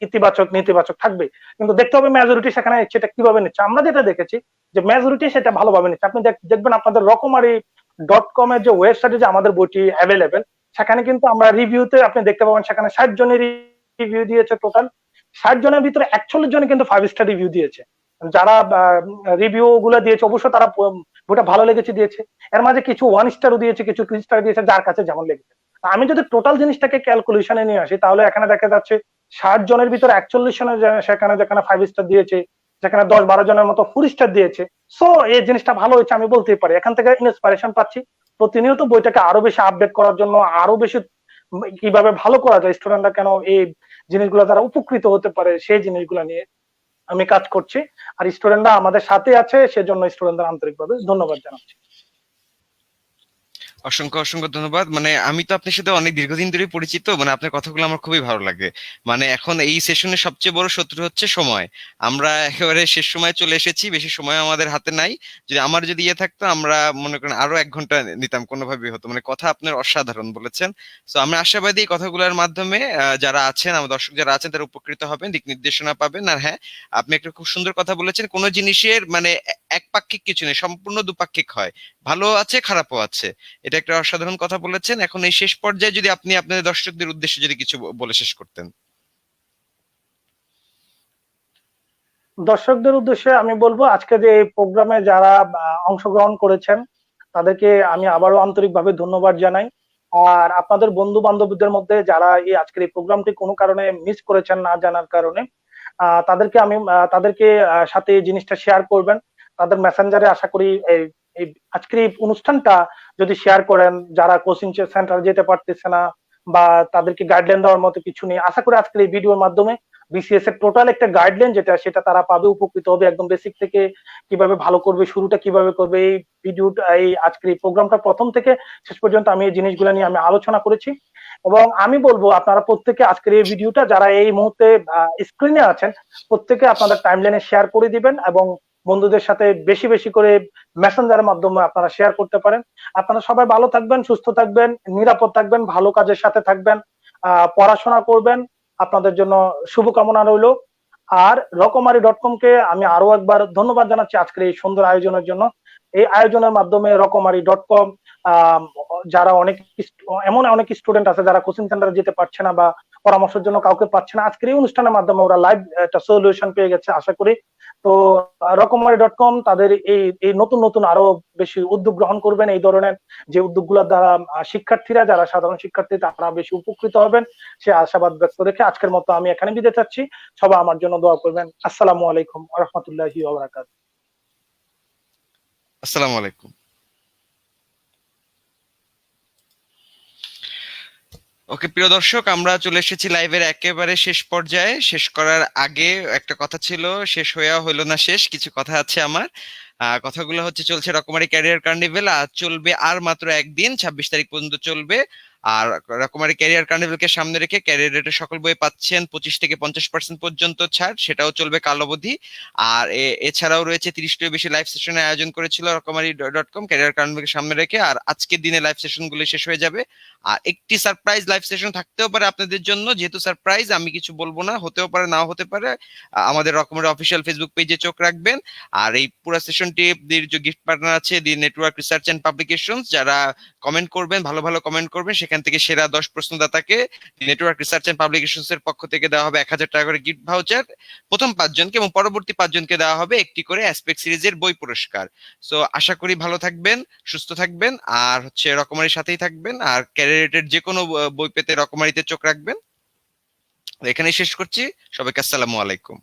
ইতিবাচক নেতিবাচক থাকবে, কিন্তু দেখতে হবে মেজরিটি সেখানে সেটা কিভাবে নিচ্ছে। আমরা যেটা দেখেছি যে মেজরিটি সেটা ভালোভাবে নিচ্ছে। আপনি দেখবেন আপনাদের রকমারি.com এর যে ওয়েবসাইটে যে আমাদের বইটি অ্যাভেলেবেল, সেখানে কিন্তু আমরা রিভিউতে আপনি দেখতে পাবেন সেখানে 60 জনের রিভিউ দিয়েছে। টোটাল 60 জনের ভিতরে 41 জনে কিন্তু 5 স্টার রিভিউ দিয়েছে। যারা রিভিউ গুলো দিয়েছে অবশ্য তারা বইটা ভালো লেগেছে দিয়েছে, এর মাঝে কিছু 1 স্টারও দিয়েছে, কিছু 2 স্টার দিয়েছে, যার কাছে যেমন লেগেছে। আমি যদি টোটাল জিনিসটাকে ক্যালকুলেশনে নিয়ে আসি, তাহলে এখানে দেখা যাচ্ছে 60 জনের ভিতরে 41 জনের সেখানে যেখানে 5 স্টার দিয়েছে, যেখানে 10-12 জনের মতো 4 স্টার দিয়েছে। সো এই জিনিসটা ভালো হয়েছে আমি বলতেই পারি। এখান থেকে ইন্সপিরেশন পাচ্ছি প্রতিনিয়ত বইটাকে আরো বেশি আপডেট করার জন্য, আরো বেশি কিভাবে ভালো করা যায়, স্টুডেন্টরা কেন এই জিনিসগুলো দ্বারা উপকৃত হতে পারে, সেই জিনিসগুলো নিয়ে আমি কাজ করছি। আর স্টুডেন্টরা আমাদের সাথে আছে, সেজন্য স্টুডেন্টদের আন্তরিকভাবে ধন্যবাদ জানাচ্ছি। অসংখ্য অসংখ্য ধন্যবাদ। মানে আমি তো আপনার সাথে অনেক দীর্ঘদিন ধরে পরিচিত, মানে আপনার কথাগুলো আমার খুবই ভালো লাগে। মানে এখন এই সেশনের সবচেয়ে বড় শত্রু হচ্ছে সময়। আমরা একেবারে শেষ সময় চলে এসেছি, বেশি সময় আমাদের হাতে নাই। যদি ইয়ে থাকতো, আমরা মনে করেন আরো 1 ঘন্টা নিতাম, কোনোভাবেই হতো। মানে কথা আপনার অসাধারণ বলেছেন। তো আমরা আশাবাদী এই কথাগুলোর মাধ্যমে যারা আছেন, আমার দর্শক যারা আছেন, তারা উপকৃত হবেন, দিক নির্দেশনা পাবেন। আর হ্যাঁ, আপনি একটা খুব সুন্দর কথা বলেছেন, কোনো জিনিসের মানে একপাক্ষিক কিছু নেই, সম্পূর্ণ দুপাক্ষিক হয়, ভালো আছে খারাপও আছে। এটা একটা অসাধারণ কথা বলেছেন। এখন এই শেষ পর্যায়ে যদি আপনি আপনাদের দর্শকদের উদ্দেশ্যে যদি কিছু বলে শেষ করতেন। দর্শকদের উদ্দেশ্যে আমি বলবো, আজকে যে এই প্রোগ্রামে যারা অংশগ্রহণ করেছেন, তাদেরকে আমি আবারও আন্তরিকভাবে ধন্যবাদ জানাই। আর আপনাদের বন্ধু বান্ধবদের মধ্যে যারা এই আজকের এই প্রোগ্রামটি কোনো কারণে মিস করেছেন না জানার কারণে, তাদেরকে সাথে এই জিনিসটা শেয়ার করবেন তাদের মেসেঞ্জারে। আশা করি এই এই আজকের এই অনুষ্ঠানটা যদি শেয়ার করেন, যারা কোচিং সেন্টার যেতে পারতেছে না বা তাদেরকে গাইডলাইন দেওয়ার মতো কিছু নেই, আশা করি আজকের এই ভিডিওর মাধ্যমে বিসিএস এর টোটাল একটা গাইডলাইন সেটা তারা পাবে, উপকৃত হবে। একদম বেসিক থেকে কিভাবে ভালো করবে, শুরুটা কিভাবে করবে, এই ভিডিওটা এই আজকের এই প্রোগ্রামটা প্রথম থেকে শেষ পর্যন্ত আমি এই জিনিসগুলো নিয়ে আমি আলোচনা করেছি। এবং আমি বলবো আপনারা প্রত্যেকে আজকের এই ভিডিওটা যারা এই মুহূর্তে স্ক্রিনে আছেন, প্রত্যেকে আপনাদের টাইমলাইনে শেয়ার করে দিবেন, এবং বন্ধুদের সাথে বেশি বেশি করে মেসেঞ্জারের মাধ্যমে আপনারা শেয়ার করতে পারেন। আপনারা সবাই ভালো থাকবেন, সুস্থ থাকবেন, নিরাপদ থাকবেন, ভালো কাজের সাথে থাকবেন, পড়াশোনা করবেন। আপনাদের জন্য শুভকামনা রইল। আর রকমারি.com কে আমি আরো একবার ধন্যবাদ জানাচ্ছি আজকের এই সুন্দর আয়োজনের জন্য। এই আয়োজনের মাধ্যমে রকমারি.com যারা এমন অনেক স্টুডেন্ট আছে যারা কোচিং সেন্টারে যেতে পারছে না বা পরামর্শের জন্য কাউকে পাচ্ছে না, আজকের এই অনুষ্ঠানের মাধ্যমে ওরা লাইভ একটা সলিউশন পেয়ে গেছে আশা করি। তো রকমারি.com তাদের এই নতুন নতুন আরো বেশি উদ্যোগ গ্রহণ করবেন। এই ধরনের যে উদ্যোগগুলোর দ্বারা শিক্ষার্থীরা, যারা সাধারণ শিক্ষার্থী, তারা বেশি উপকৃত হবেন, সে আশাবাদ ব্যক্ত রেখে আজকের মতো আমি এখানে বিদায় চাচ্ছি। সবাই আমার জন্য দোয়া করবেন। আসসালামু আলাইকুম ওয়া রাহমাতুল্লাহি ওয়া বারাকাতুহু। আসসালামু আলাইকুম। ওকে প্রিয় দর্শক, আমরা চলে এসেছি লাইভের একেবারে শেষ পর্যায়ে। শেষ করার আগে একটা কথা ছিল, শেষ হইয়া হইলো না শেষ, কিছু কথা আছে আমার। কথাগুলো হচ্ছে, চলছে রকমারি ক্যারিয়ার কার্নিভেল, আজ চলবে আর মাত্র একদিন, 26 তারিখ পর্যন্ত চলবে। আর রকমারি ক্যারিয়ার কার্নিভেলকে সামনে রেখে ক্যারিয়ার রেটের সকল বই পাচ্ছেন 25 থেকে 50% পর্যন্ত ছাড়, সেটাও চলবে কাল অবধি। আর এছাড়াও রয়েছে 30টিরও বেশি লাইভ সেশনের আয়োজন করেছিল রকমারি.com ক্যারিয়ার কার্নিভেলকে সামনে রেখে। আর আজকের দিনে লাইভ সেশনগুলো শেষ হয়ে যাবে। আর একটি সারপ্রাইজ লাইভ সেশন থাকতেও পারে আপনাদের জন্য, যেহেতু সারপ্রাইজ আমি কিছু বলবো না, হতেও পারে নাও হতে পারে। আমাদের রকমারি অফিসিয়াল ফেসবুক পেজে চোখ রাখবেন। আর এই পুরো সেশনটি যে গিফট পার্টনার আছে দি নেটওয়ার্ক রিসার্চ এন্ড পাবলিকেশন, যারা কমেন্ট করবেন, ভালো ভালো কমেন্ট করবেন, সেখান থেকে সেরা 10 প্রশ্নদাতাকে নেটওয়ার্ক রিসার্চ এন্ড পাবলিকেশনস এর পক্ষ থেকে দেওয়া হবে 1,000 টাকা করে গিফট ভাউচার প্রথম 5 জনকে, এবং পরবর্তী 5 জনকে দেওয়া হবে একটি করে অ্যাসপেক্ট সিরিজের বই পুরস্কার। সো আশা করি ভালো থাকবেন, সুস্থ থাকবেন, আর রকমারির সাথেই থাকবেন। আর ক্যারিয়ারেটের যে কোনো বই পেতে রকমারিতে চোখ রাখবেন। এখানেই শেষ করছি। সবাইকে আসসালামু আলাইকুম।